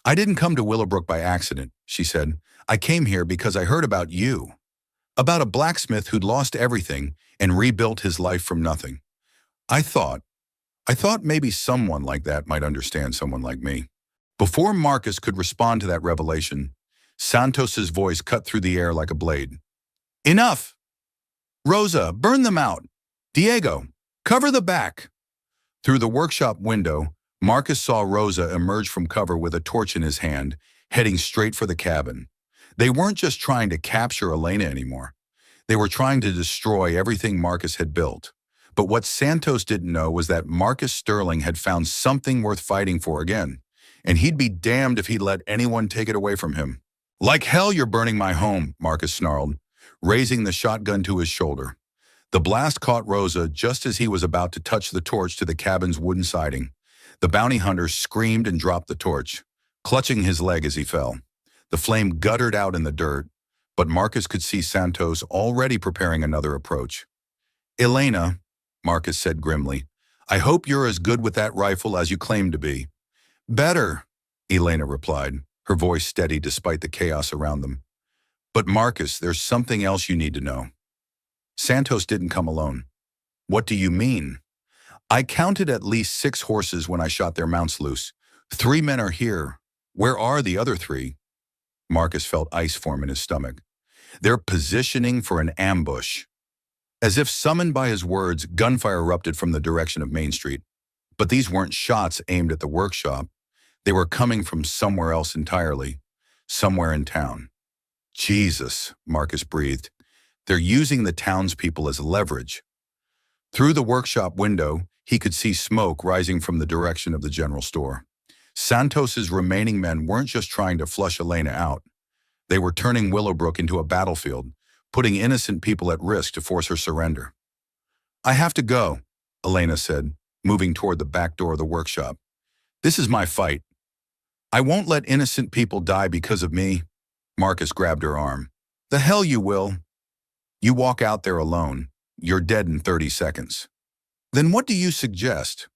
I didn't come to Willowbrook by accident, she said. I came here because I heard about you. About a blacksmith who'd lost everything and rebuilt his life from nothing. I thought maybe someone like that might understand someone like me. Before Marcus could respond to that revelation, Santos's voice cut through the air like a blade. Enough! Rosa, burn them out! Diego, cover the back! Through the workshop window, Marcus saw Rosa emerge from cover with a torch in his hand, heading straight for the cabin. They weren't just trying to capture Elena anymore. They were trying to destroy everything Marcus had built. But what Santos didn't know was that Marcus Sterling had found something worth fighting for again, and he'd be damned if he'd let anyone take it away from him. Like hell you're burning my home, Marcus snarled, raising the shotgun to his shoulder. The blast caught Rosa just as he was about to touch the torch to the cabin's wooden siding. The bounty hunter screamed and dropped the torch, clutching his leg as he fell. The flame guttered out in the dirt, but Marcus could see Santos already preparing another approach. Elena, Marcus said grimly, I hope you're as good with that rifle as you claim to be. Better, Elena replied, her voice steady despite the chaos around them. But Marcus, there's something else you need to know. Santos didn't come alone. What do you mean? I counted at least 6 horses when I shot their mounts loose. 3 men are here. Where are the other 3? Marcus felt ice form in his stomach. They're positioning for an ambush. As if summoned by his words, gunfire erupted from the direction of Main Street. But these weren't shots aimed at the workshop. They were coming from somewhere else entirely. Somewhere in town. Jesus, Marcus breathed. They're using the townspeople as leverage. Through the workshop window, he could see smoke rising from the direction of the general store. Santos's remaining men weren't just trying to flush Elena out. They were turning Willowbrook into a battlefield, putting innocent people at risk to force her surrender. I have to go, Elena said, moving toward the back door of the workshop. This is my fight. I won't let innocent people die because of me. Marcus grabbed her arm. The hell you will. You walk out there alone. You're dead in 30 seconds. Then what do you suggest?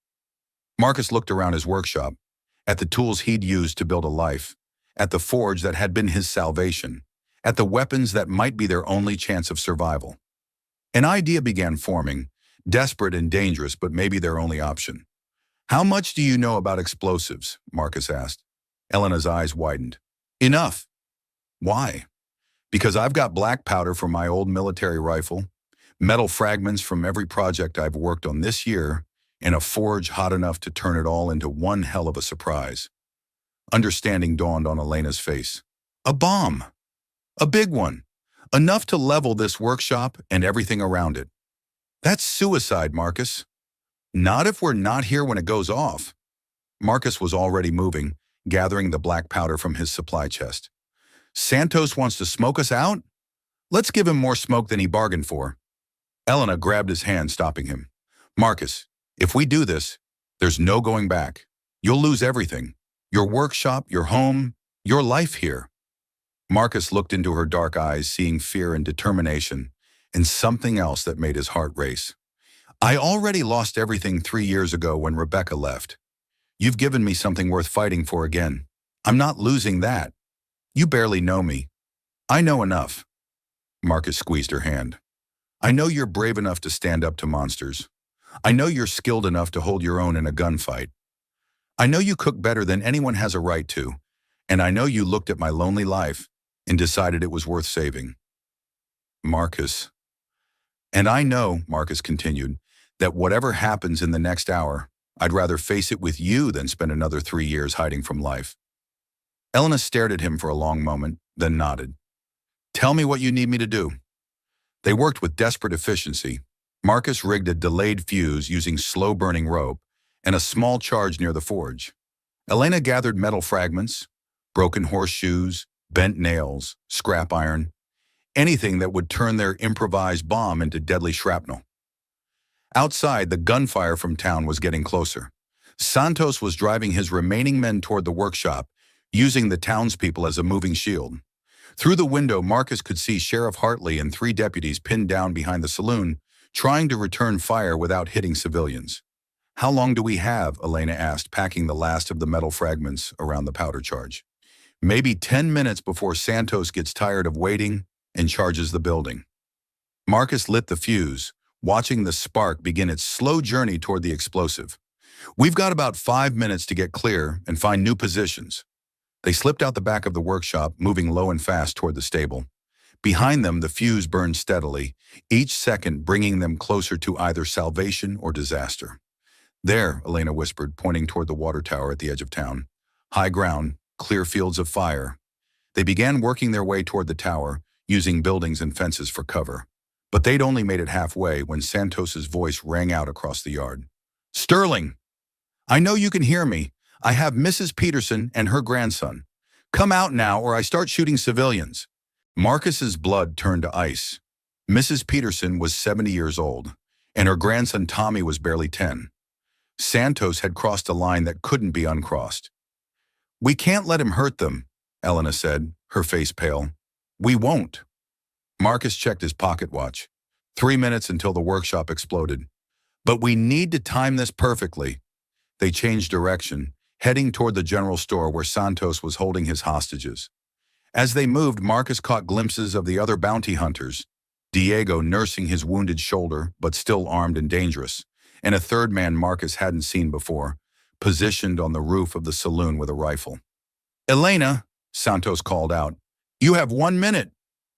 Marcus looked around his workshop, at the tools he'd used to build a life, at the forge that had been his salvation, at the weapons that might be their only chance of survival. An idea began forming, desperate and dangerous, but maybe their only option. How much do you know about explosives? Marcus asked. Elena's eyes widened. Enough. Why? Because I've got black powder from my old military rifle, metal fragments from every project I've worked on this year, and a forge hot enough to turn it all into one hell of a surprise. Understanding dawned on Elena's face. A bomb. A big one. Enough to level this workshop and everything around it. That's suicide, Marcus. Not if we're not here when it goes off. Marcus was already moving, gathering the black powder from his supply chest. Santos wants to smoke us out? Let's give him more smoke than he bargained for. Elena grabbed his hand, stopping him. Marcus, if we do this, there's no going back. You'll lose everything. Your workshop, your home, your life here. Marcus looked into her dark eyes, seeing fear and determination, and something else that made his heart race. I already lost everything 3 years ago when Rebecca left. You've given me something worth fighting for again. I'm not losing that. You barely know me. I know enough. Marcus squeezed her hand. I know you're brave enough to stand up to monsters. I know you're skilled enough to hold your own in a gunfight. I know you cook better than anyone has a right to, and I know you looked at my lonely life and decided it was worth saving. Marcus. And I know, Marcus continued, that whatever happens in the next hour, I'd rather face it with you than spend another 3 years hiding from life. Elena stared at him for a long moment, then nodded. Tell me what you need me to do. They worked with desperate efficiency. Marcus rigged a delayed fuse using slow-burning rope and a small charge near the forge. Elena gathered metal fragments, broken horseshoes, bent nails, scrap iron, anything that would turn their improvised bomb into deadly shrapnel. Outside, the gunfire from town was getting closer. Santos was driving his remaining men toward the workshop, using the townspeople as a moving shield. Through the window, Marcus could see Sheriff Hartley and 3 deputies pinned down behind the saloon, trying to return fire without hitting civilians. How long do we have? Elena asked, packing the last of the metal fragments around the powder charge. Maybe 10 minutes before Santos gets tired of waiting and charges the building. Marcus lit the fuse, watching the spark begin its slow journey toward the explosive. We've got about 5 minutes to get clear and find new positions. They slipped out the back of the workshop, moving low and fast toward the stable. Behind them, the fuse burned steadily, each second bringing them closer to either salvation or disaster. There, Elena whispered, pointing toward the water tower at the edge of town. High ground, clear fields of fire. They began working their way toward the tower, using buildings and fences for cover. But they'd only made it halfway when Santos's voice rang out across the yard. Sterling! I know you can hear me. I have Mrs. Peterson and her grandson. Come out now or I start shooting civilians. Marcus's blood turned to ice. Mrs. Peterson was 70 years old, and her grandson Tommy was barely 10. Santos had crossed a line that couldn't be uncrossed. We can't let him hurt them, Elena said, her face pale. We won't. Marcus checked his pocket watch. 3 minutes until the workshop exploded. But we need to time this perfectly. They changed direction, heading toward the general store where Santos was holding his hostages. As they moved, Marcus caught glimpses of the other bounty hunters, Diego nursing his wounded shoulder but still armed and dangerous, and a third man Marcus hadn't seen before, positioned on the roof of the saloon with a rifle. Elena, Santos called out, you have 1 minute.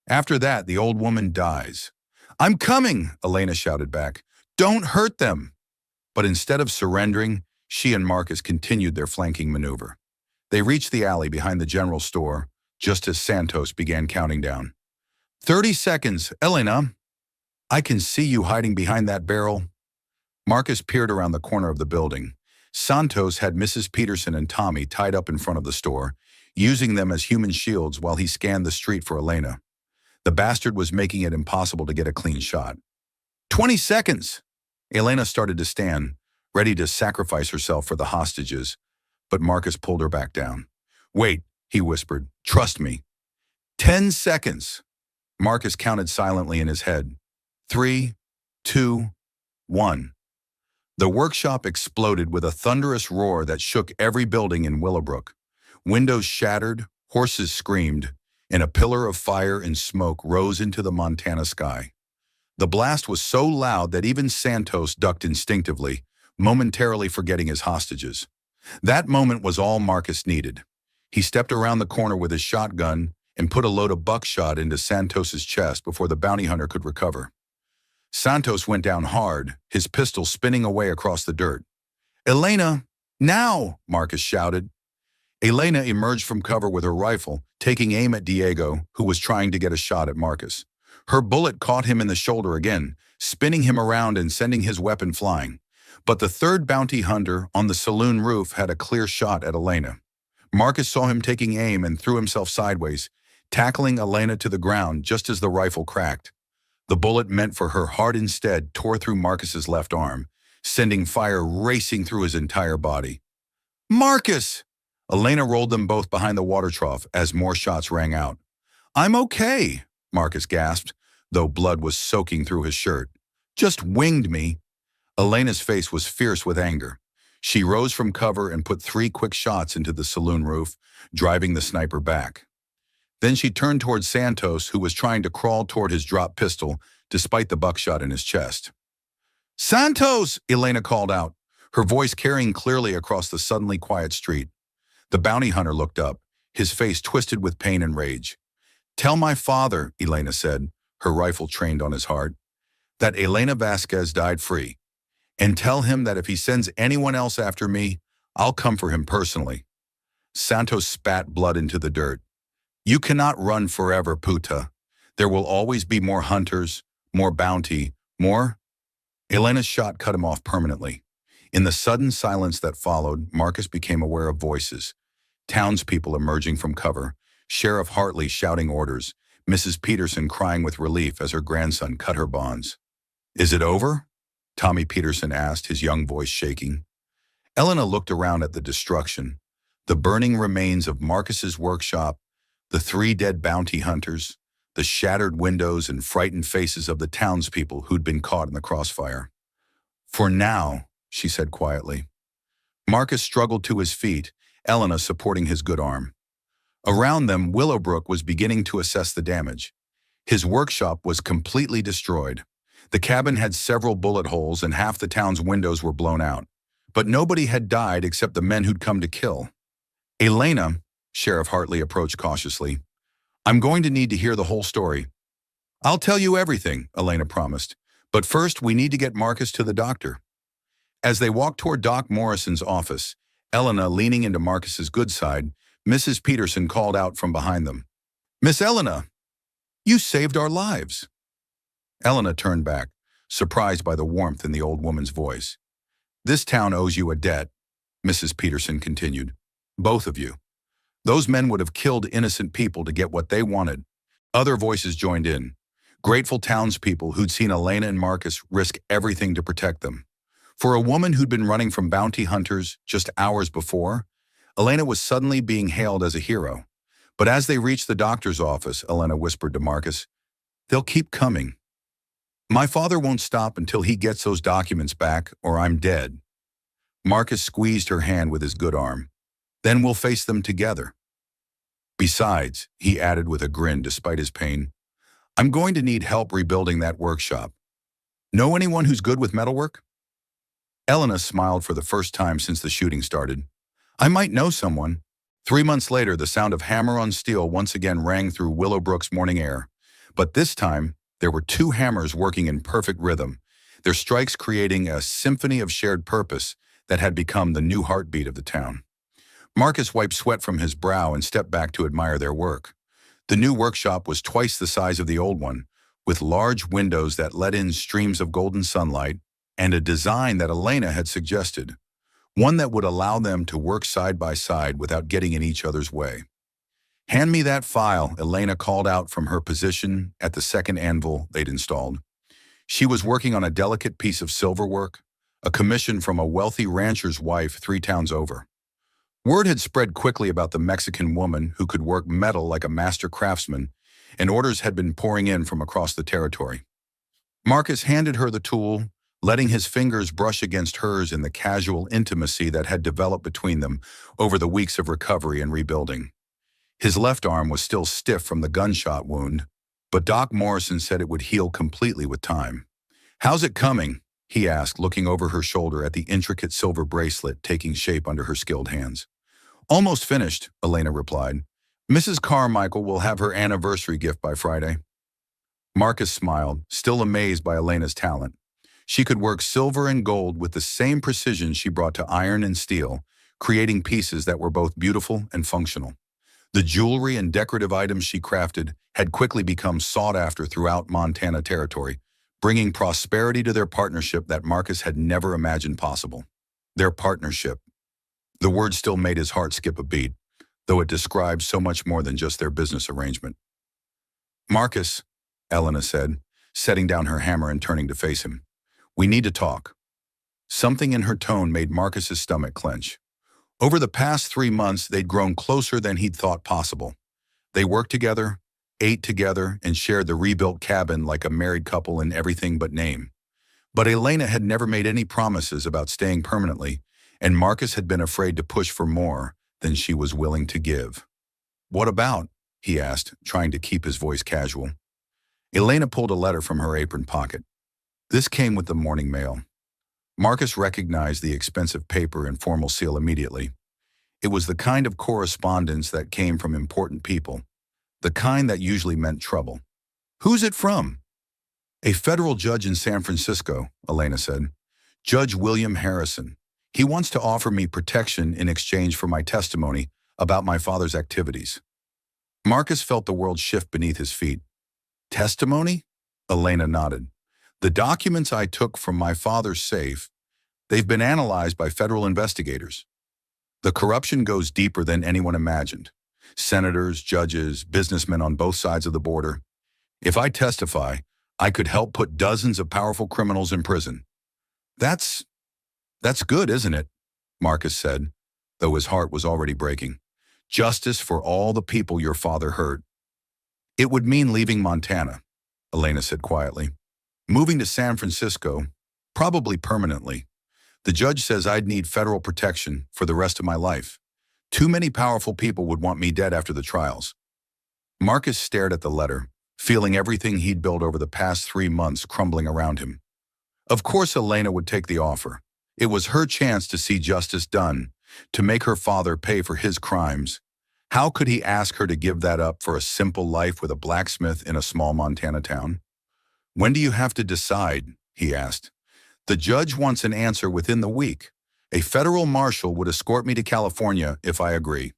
After that, the old woman dies. I'm coming, Elena shouted back. Don't hurt them. But instead of surrendering, she and Marcus continued their flanking maneuver. They reached the alley behind the general store, just as Santos began counting down. 30 seconds, Elena. I can see you hiding behind that barrel. Marcus peered around the corner of the building. Santos had Mrs. Peterson and Tommy tied up in front of the store, using them as human shields while he scanned the street for Elena. The bastard was making it impossible to get a clean shot. 20 seconds! Elena started to stand, ready to sacrifice herself for the hostages, but Marcus pulled her back down. Wait, he whispered. Trust me. 10 seconds. Marcus counted silently in his head. 3, 2, 1. The workshop exploded with a thunderous roar that shook every building in Willowbrook. Windows shattered, horses screamed, and a pillar of fire and smoke rose into the Montana sky. The blast was so loud that even Santos ducked instinctively, momentarily forgetting his hostages. That moment was all Marcus needed. He stepped around the corner with his shotgun and put a load of buckshot into Santos's chest before the bounty hunter could recover. Santos went down hard, his pistol spinning away across the dirt. Elena, now, Marcus shouted. Elena emerged from cover with her rifle, taking aim at Diego, who was trying to get a shot at Marcus. Her bullet caught him in the shoulder again, spinning him around and sending his weapon flying. But the third bounty hunter on the saloon roof had a clear shot at Elena. Marcus saw him taking aim and threw himself sideways, tackling Elena to the ground just as the rifle cracked. The bullet meant for her heart instead tore through Marcus's left arm, sending fire racing through his entire body. Marcus! Elena rolled them both behind the water trough as more shots rang out. I'm okay, Marcus gasped, though blood was soaking through his shirt. Just winged me. Elena's face was fierce with anger. She rose from cover and put 3 quick shots into the saloon roof, driving the sniper back. Then she turned toward Santos, who was trying to crawl toward his dropped pistol, despite the buckshot in his chest. Santos! Elena called out, her voice carrying clearly across the suddenly quiet street. The bounty hunter looked up, his face twisted with pain and rage. Tell my father, Elena said, her rifle trained on his heart, that Elena Vasquez died free. And tell him that if he sends anyone else after me, I'll come for him personally." Santos spat blood into the dirt. "You cannot run forever, Puta. There will always be more hunters, more bounty, more—" Elena's shot cut him off permanently. In the sudden silence that followed, Marcus became aware of voices. Townspeople emerging from cover, Sheriff Hartley shouting orders, Mrs. Peterson crying with relief as her grandson cut her bonds. "Is it over?" Tommy Peterson asked, his young voice shaking. Elena looked around at the destruction, the burning remains of Marcus's workshop, the 3 dead bounty hunters, the shattered windows and frightened faces of the townspeople who'd been caught in the crossfire. "For now," she said quietly. Marcus struggled to his feet, Elena supporting his good arm. Around them, Willowbrook was beginning to assess the damage. His workshop was completely destroyed. The cabin had several bullet holes and half the town's windows were blown out. But nobody had died except the men who'd come to kill. "Elena," Sheriff Hartley approached cautiously, "I'm going to need to hear the whole story." "I'll tell you everything," Elena promised. "But first, we need to get Marcus to the doctor." As they walked toward Doc Morrison's office, Elena leaning into Marcus's good side, Mrs. Peterson called out from behind them. "Miss Elena, you saved our lives." Elena turned back, surprised by the warmth in the old woman's voice. "This town owes you a debt," Mrs. Peterson continued. "Both of you. Those men would have killed innocent people to get what they wanted." Other voices joined in. Grateful townspeople who'd seen Elena and Marcus risk everything to protect them. For a woman who'd been running from bounty hunters just hours before, Elena was suddenly being hailed as a hero. But as they reached the doctor's office, Elena whispered to Marcus, "They'll keep coming. My father won't stop until he gets those documents back, or I'm dead." Marcus squeezed her hand with his good arm. "Then we'll face them together. Besides," he added with a grin despite his pain, "I'm going to need help rebuilding that workshop. Know anyone who's good with metalwork?" Elena smiled for the first time since the shooting started. "I might know someone." 3 months later, the sound of hammer on steel once again rang through Willowbrook's morning air. But this time, there were 2 hammers working in perfect rhythm, their strikes creating a symphony of shared purpose that had become the new heartbeat of the town. Marcus wiped sweat from his brow and stepped back to admire their work. The new workshop was twice the size of the old one, with large windows that let in streams of golden sunlight, and a design that Elena had suggested, one that would allow them to work side by side without getting in each other's way. "Hand me that file," Elena called out from her position at the second anvil they'd installed. She was working on a delicate piece of silverwork, a commission from a wealthy rancher's wife 3 towns over. Word had spread quickly about the Mexican woman who could work metal like a master craftsman, and orders had been pouring in from across the territory. Marcus handed her the tool, letting his fingers brush against hers in the casual intimacy that had developed between them over the weeks of recovery and rebuilding. His left arm was still stiff from the gunshot wound, but Doc Morrison said it would heal completely with time. "How's it coming?" he asked, looking over her shoulder at the intricate silver bracelet taking shape under her skilled hands. "Almost finished," Elena replied. "Mrs. Carmichael will have her anniversary gift by Friday." Marcus smiled, still amazed by Elena's talent. She could work silver and gold with the same precision she brought to iron and steel, creating pieces that were both beautiful and functional. The jewelry and decorative items she crafted had quickly become sought after throughout Montana territory, bringing prosperity to their partnership that Marcus had never imagined possible. Their partnership. The word still made his heart skip a beat, though it described so much more than just their business arrangement. "Marcus," Elena said, setting down her hammer and turning to face him, "we need to talk." Something in her tone made Marcus's stomach clench. Over the past 3 months, they'd grown closer than he'd thought possible. They worked together, ate together, and shared the rebuilt cabin like a married couple in everything but name. But Elena had never made any promises about staying permanently, and Marcus had been afraid to push for more than she was willing to give. "What about?" he asked, trying to keep his voice casual. Elena pulled a letter from her apron pocket. This came with the morning mail. Marcus recognized the expensive paper and formal seal immediately. It was the kind of correspondence that came from important people, the kind that usually meant trouble. "Who's it from?" "A federal judge in San Francisco," Elena said. Judge William Harrison. He wants to offer me protection in exchange for my testimony about my father's activities. Marcus felt the world shift beneath his feet. Testimony? Elena nodded. The documents I took from my father's safe, they've been analyzed by federal investigators. The corruption goes deeper than anyone imagined. Senators, judges, businessmen on both sides of the border. If I testify, I could help put dozens of powerful criminals in prison. That's good, isn't it? Marcus said, though his heart was already breaking. Justice for all the people your father hurt. It would mean leaving Montana, Elena said quietly. Moving to San Francisco, probably permanently. The judge says I'd need federal protection for the rest of my life. Too many powerful people would want me dead after the trials. Marcus stared at the letter, feeling everything he'd built over the past 3 months crumbling around him. Of course Elena would take the offer. It was her chance to see justice done, to make her father pay for his crimes. How could he ask her to give that up for a simple life with a blacksmith in a small Montana town? When do you have to decide? He asked. The judge wants an answer within the week. A federal marshal would escort me to California if I agree.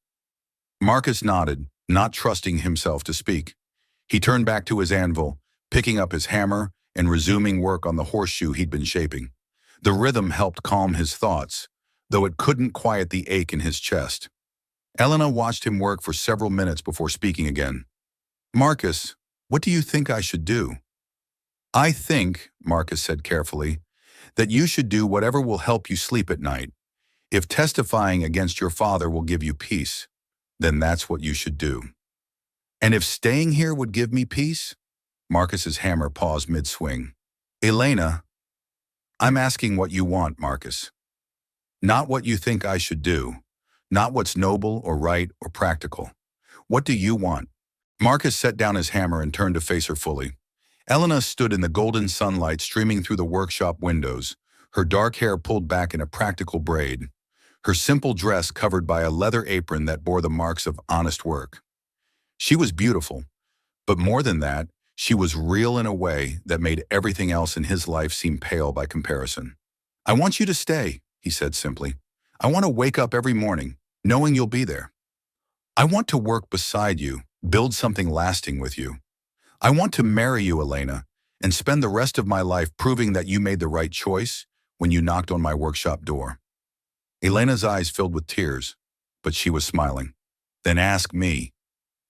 Marcus nodded, not trusting himself to speak. He turned back to his anvil, picking up his hammer and resuming work on the horseshoe he'd been shaping. The rhythm helped calm his thoughts, though it couldn't quiet the ache in his chest. Elena watched him work for several minutes before speaking again. Marcus, what do you think I should do? I think, Marcus said carefully, that you should do whatever will help you sleep at night. If testifying against your father will give you peace, then that's what you should do. And if staying here would give me peace? Marcus's hammer paused mid-swing. Elena, I'm asking what you want, Marcus. Not what you think I should do. Not what's noble or right or practical. What do you want? Marcus set down his hammer and turned to face her fully. Elena stood in the golden sunlight streaming through the workshop windows, her dark hair pulled back in a practical braid, her simple dress covered by a leather apron that bore the marks of honest work. She was beautiful, but more than that, she was real in a way that made everything else in his life seem pale by comparison. I want you to stay, he said simply. I want to wake up every morning, knowing you'll be there. I want to work beside you, build something lasting with you. I want to marry you, Elena, and spend the rest of my life proving that you made the right choice when you knocked on my workshop door. Elena's eyes filled with tears, but she was smiling. Then ask me.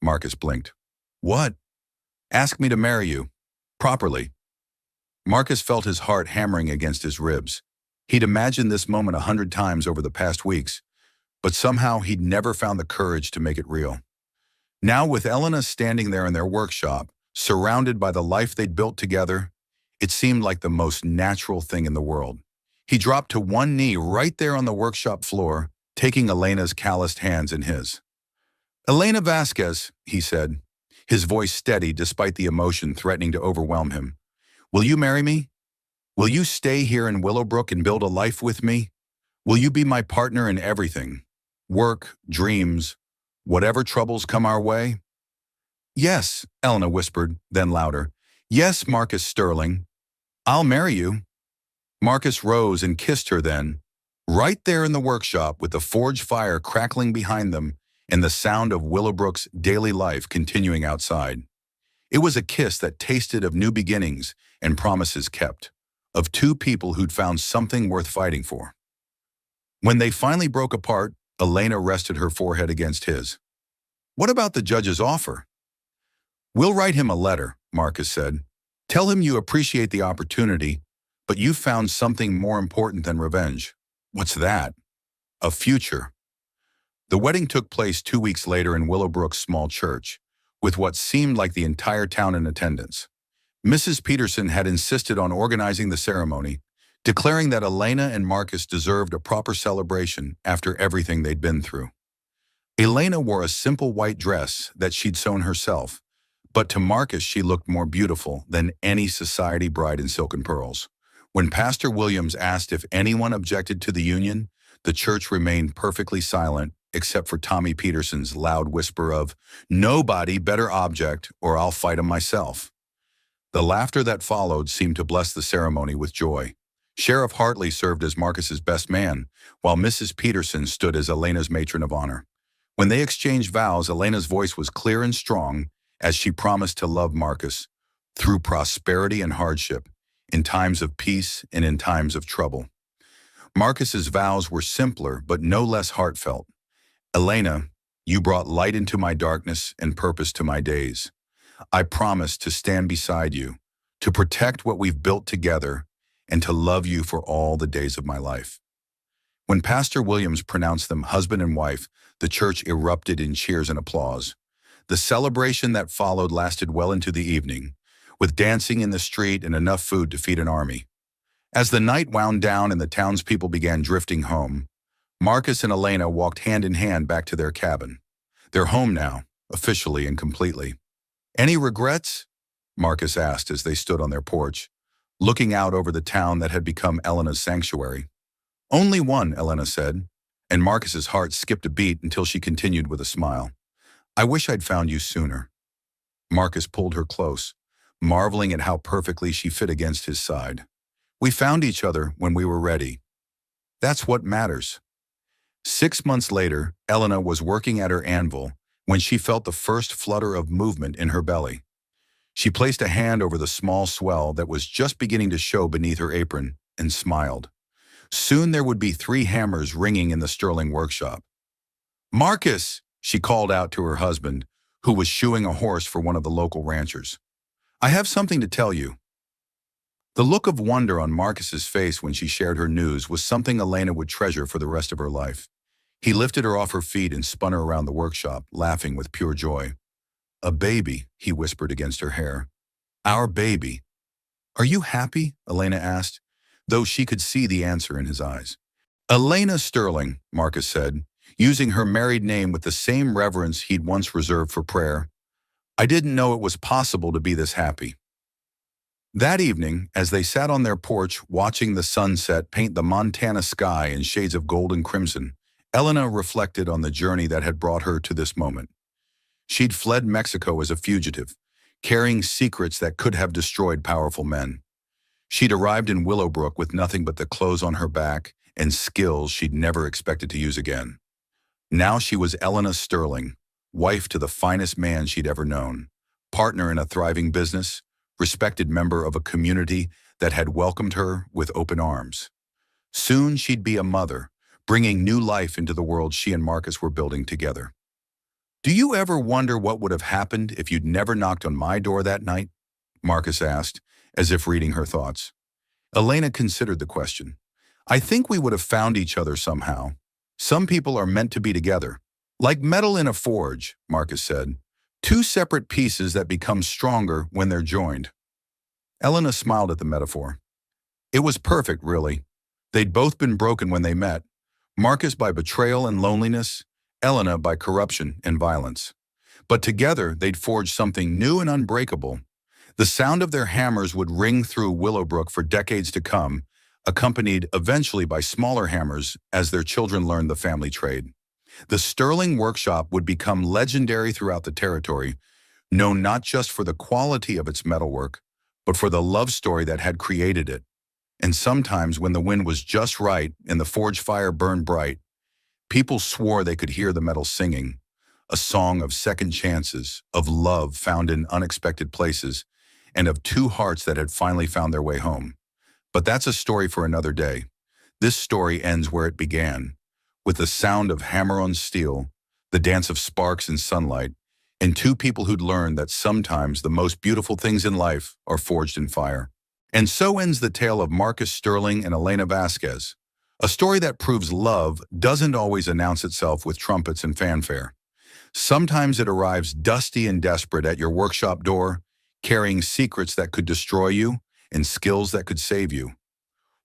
Marcus blinked. What? Ask me to marry you. Properly. Marcus felt his heart hammering against his ribs. He'd imagined this moment 100 times over the past weeks, but somehow he'd never found the courage to make it real. Now, with Elena standing there in their workshop, surrounded by the life they'd built together, it seemed like the most natural thing in the world. He dropped to one knee right there on the workshop floor, taking Elena's calloused hands in his. Elena Vasquez, he said, his voice steady despite the emotion threatening to overwhelm him. Will you marry me? Will you stay here in Willowbrook and build a life with me? Will you be my partner in everything? Work, dreams, whatever troubles come our way? Yes, Elena whispered, then louder. Yes, Marcus Sterling. I'll marry you. Marcus rose and kissed her then, right there in the workshop with the forge fire crackling behind them and the sound of Willowbrook's daily life continuing outside. It was a kiss that tasted of new beginnings and promises kept, of two people who'd found something worth fighting for. When they finally broke apart, Elena rested her forehead against his. What about the judge's offer? We'll write him a letter, Marcus said. Tell him you appreciate the opportunity, but you found something more important than revenge. What's that? A future. The wedding took place 2 weeks later in Willowbrook's small church, with what seemed like the entire town in attendance. Mrs. Peterson had insisted on organizing the ceremony, declaring that Elena and Marcus deserved a proper celebration after everything they'd been through. Elena wore a simple white dress that she'd sewn herself, but to Marcus she looked more beautiful than any society bride in silk and pearls. When Pastor Williams asked if anyone objected to the union, the church remained perfectly silent except for Tommy Peterson's loud whisper of, "Nobody better object or I'll fight him myself." The laughter that followed seemed to bless the ceremony with joy. Sheriff Hartley served as Marcus's best man, while Mrs. Peterson stood as Elena's matron of honor. When they exchanged vows, Elena's voice was clear and strong as she promised to love Marcus through prosperity and hardship, in times of peace and in times of trouble. Marcus's vows were simpler but no less heartfelt. Elena, you brought light into my darkness and purpose to my days. I promise to stand beside you, to protect what we've built together, and to love you for all the days of my life. When Pastor Williams pronounced them husband and wife, the church erupted in cheers and applause. The celebration that followed lasted well into the evening, with dancing in the street and enough food to feed an army. As the night wound down and the townspeople began drifting home, Marcus and Elena walked hand in hand back to their cabin. They're home now, officially and completely. Any regrets? Marcus asked as they stood on their porch, looking out over the town that had become Elena's sanctuary. Only one, Elena said, and Marcus's heart skipped a beat until she continued with a smile. I wish I'd found you sooner. Marcus pulled her close, marveling at how perfectly she fit against his side. We found each other when we were ready. That's what matters. 6 months later, Elena was working at her anvil when she felt the first flutter of movement in her belly. She placed a hand over the small swell that was just beginning to show beneath her apron and smiled. Soon there would be 3 hammers ringing in the Sterling workshop. Marcus, she called out to her husband, who was shoeing a horse for one of the local ranchers. I have something to tell you. The look of wonder on Marcus's face when she shared her news was something Elena would treasure for the rest of her life. He lifted her off her feet and spun her around the workshop, laughing with pure joy. A baby, he whispered against her hair. Our baby. Are you happy? Elena asked, though she could see the answer in his eyes. Elena Sterling, Marcus said, using her married name with the same reverence he'd once reserved for prayer. I didn't know it was possible to be this happy. That evening, as they sat on their porch watching the sunset paint the Montana sky in shades of gold and crimson, Elena reflected on the journey that had brought her to this moment. She'd fled Mexico as a fugitive, carrying secrets that could have destroyed powerful men. She'd arrived in Willowbrook with nothing but the clothes on her back and skills she'd never expected to use again. Now she was Elena Sterling, wife to the finest man she'd ever known, partner in a thriving business, respected member of a community that had welcomed her with open arms. Soon she'd be a mother, bringing new life into the world she and Marcus were building together. Do you ever wonder what would have happened if you'd never knocked on my door that night? Marcus asked, as if reading her thoughts. Elena considered the question. I think we would have found each other somehow. Some people are meant to be together. Like metal in a forge, Marcus said. 2 separate pieces that become stronger when they're joined. Elena smiled at the metaphor. It was perfect, really. They'd both been broken when they met. Marcus by betrayal and loneliness, Elena by corruption and violence. But together, they'd forged something new and unbreakable. The sound of their hammers would ring through Willowbrook for decades to come, accompanied eventually by smaller hammers as their children learned the family trade. The Sterling workshop would become legendary throughout the territory, known not just for the quality of its metalwork, but for the love story that had created it. And sometimes when the wind was just right and the forge fire burned bright, people swore they could hear the metal singing, a song of second chances, of love found in unexpected places, and of 2 hearts that had finally found their way home. But that's a story for another day. This story ends where it began, with the sound of hammer on steel, the dance of sparks in sunlight, and 2 people who'd learned that sometimes the most beautiful things in life are forged in fire. And so ends the tale of Marcus Sterling and Elena Vasquez, a story that proves love doesn't always announce itself with trumpets and fanfare. Sometimes it arrives dusty and desperate at your workshop door, carrying secrets that could destroy you and skills that could save you.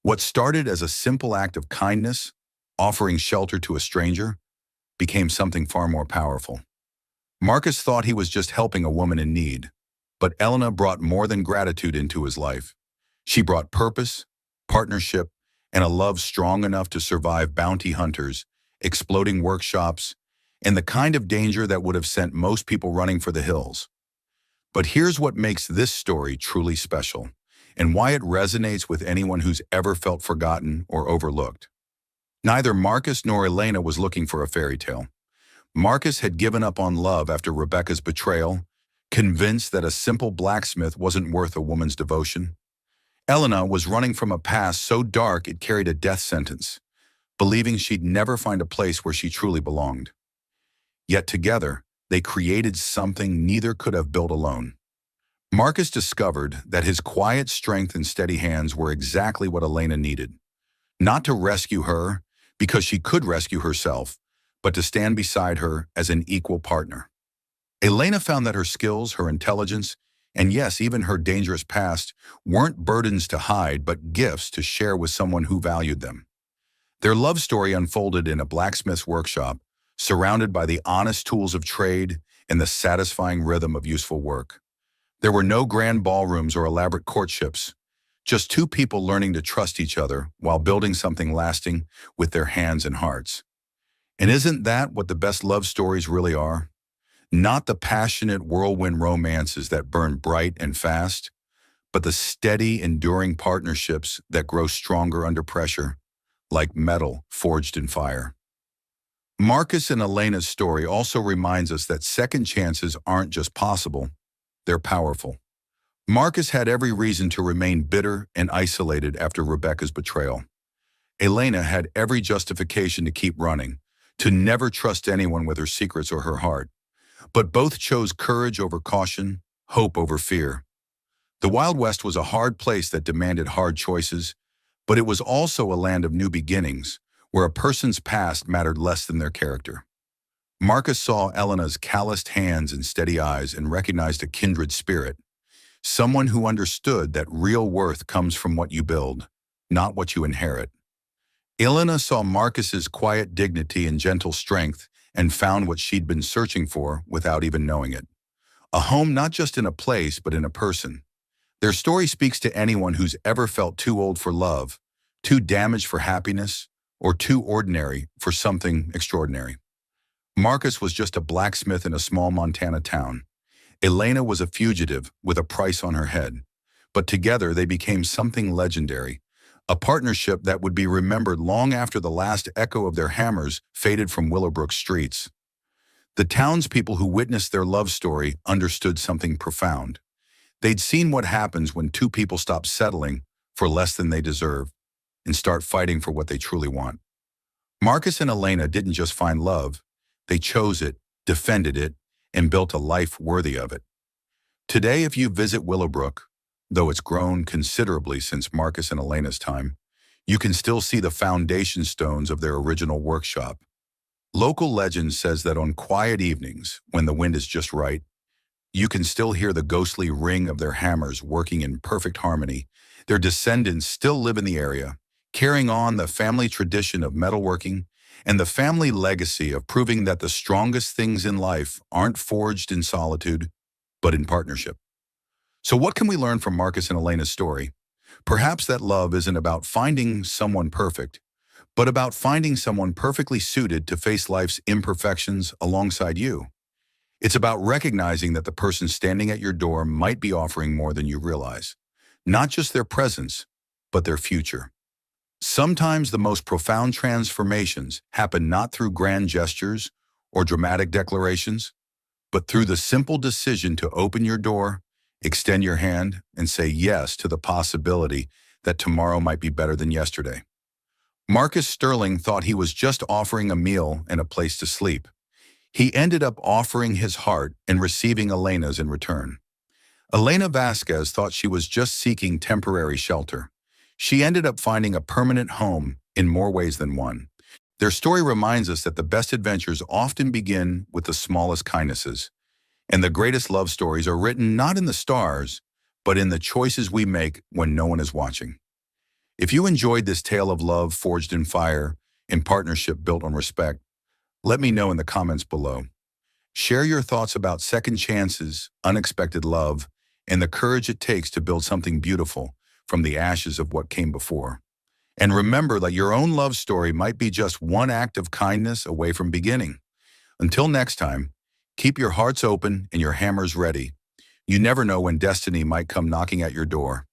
What started as a simple act of kindness, offering shelter to a stranger, became something far more powerful. Marcus thought he was just helping a woman in need, but Elena brought more than gratitude into his life. She brought purpose, partnership, and a love strong enough to survive bounty hunters, exploding workshops, and the kind of danger that would have sent most people running for the hills. But here's what makes this story truly special. and why it resonates with anyone who's ever felt forgotten or overlooked. Neither Marcus nor Elena was looking for a fairy tale. Marcus had given up on love after Rebecca's betrayal, convinced that a simple blacksmith wasn't worth a woman's devotion. Elena was running from a past so dark it carried a death sentence, believing she'd never find a place where she truly belonged. Yet together, they created something neither could have built alone. Marcus discovered that his quiet strength and steady hands were exactly what Elena needed. Not to rescue her, because she could rescue herself, but to stand beside her as an equal partner. Elena found that her skills, her intelligence, and yes, even her dangerous past, weren't burdens to hide, but gifts to share with someone who valued them. Their love story unfolded in a blacksmith's workshop, surrounded by the honest tools of trade and the satisfying rhythm of useful work. There were no grand ballrooms or elaborate courtships, just two people learning to trust each other while building something lasting with their hands and hearts. And isn't that what the best love stories really are? Not the passionate whirlwind romances that burn bright and fast, but the steady, enduring partnerships that grow stronger under pressure, like metal forged in fire. Marcus and Elena's story also reminds us that second chances aren't just possible, they're powerful. Marcus had every reason to remain bitter and isolated after Rebecca's betrayal. Elena had every justification to keep running, to never trust anyone with her secrets or her heart. But both chose courage over caution, hope over fear. The Wild West was a hard place that demanded hard choices, but it was also a land of new beginnings, where a person's past mattered less than their character. Marcus saw Elena's calloused hands and steady eyes and recognized a kindred spirit, someone who understood that real worth comes from what you build, not what you inherit. Elena saw Marcus's quiet dignity and gentle strength and found what she'd been searching for without even knowing it. A home not just in a place, but in a person. Their story speaks to anyone who's ever felt too old for love, too damaged for happiness, or too ordinary for something extraordinary. Marcus was just a blacksmith in a small Montana town. Elena was a fugitive with a price on her head. But together they became something legendary, a partnership that would be remembered long after the last echo of their hammers faded from Willowbrook streets. The townspeople who witnessed their love story understood something profound. They'd seen what happens when two people stop settling for less than they deserve and start fighting for what they truly want. Marcus and Elena didn't just find love, they chose it, defended it, and built a life worthy of it. Today, if you visit Willowbrook, though it's grown considerably since Marcus and Elena's time, you can still see the foundation stones of their original workshop. Local legend says that on quiet evenings, when the wind is just right, you can still hear the ghostly ring of their hammers working in perfect harmony. Their descendants still live in the area, carrying on the family tradition of metalworking and the family legacy of proving that the strongest things in life aren't forged in solitude, but in partnership. So what can we learn from Marcus and Elena's story? Perhaps that love isn't about finding someone perfect, but about finding someone perfectly suited to face life's imperfections alongside you. It's about recognizing that the person standing at your door might be offering more than you realize. Not just their presence, but their future. Sometimes the most profound transformations happen not through grand gestures or dramatic declarations, but through the simple decision to open your door, extend your hand, and say yes to the possibility that tomorrow might be better than yesterday. Marcus Sterling thought he was just offering a meal and a place to sleep. He ended up offering his heart and receiving Elena's in return. Elena Vasquez thought she was just seeking temporary shelter. She ended up finding a permanent home in more ways than one. Their story reminds us that the best adventures often begin with the smallest kindnesses, and the greatest love stories are written not in the stars, but in the choices we make when no one is watching. If you enjoyed this tale of love forged in fire and partnership built on respect, let me know in the comments below. Share your thoughts about second chances, unexpected love, and the courage it takes to build something beautiful from the ashes of what came before. And remember that your own love story might be just one act of kindness away from beginning. Until next time, keep your hearts open and your hammers ready. You never know when destiny might come knocking at your door.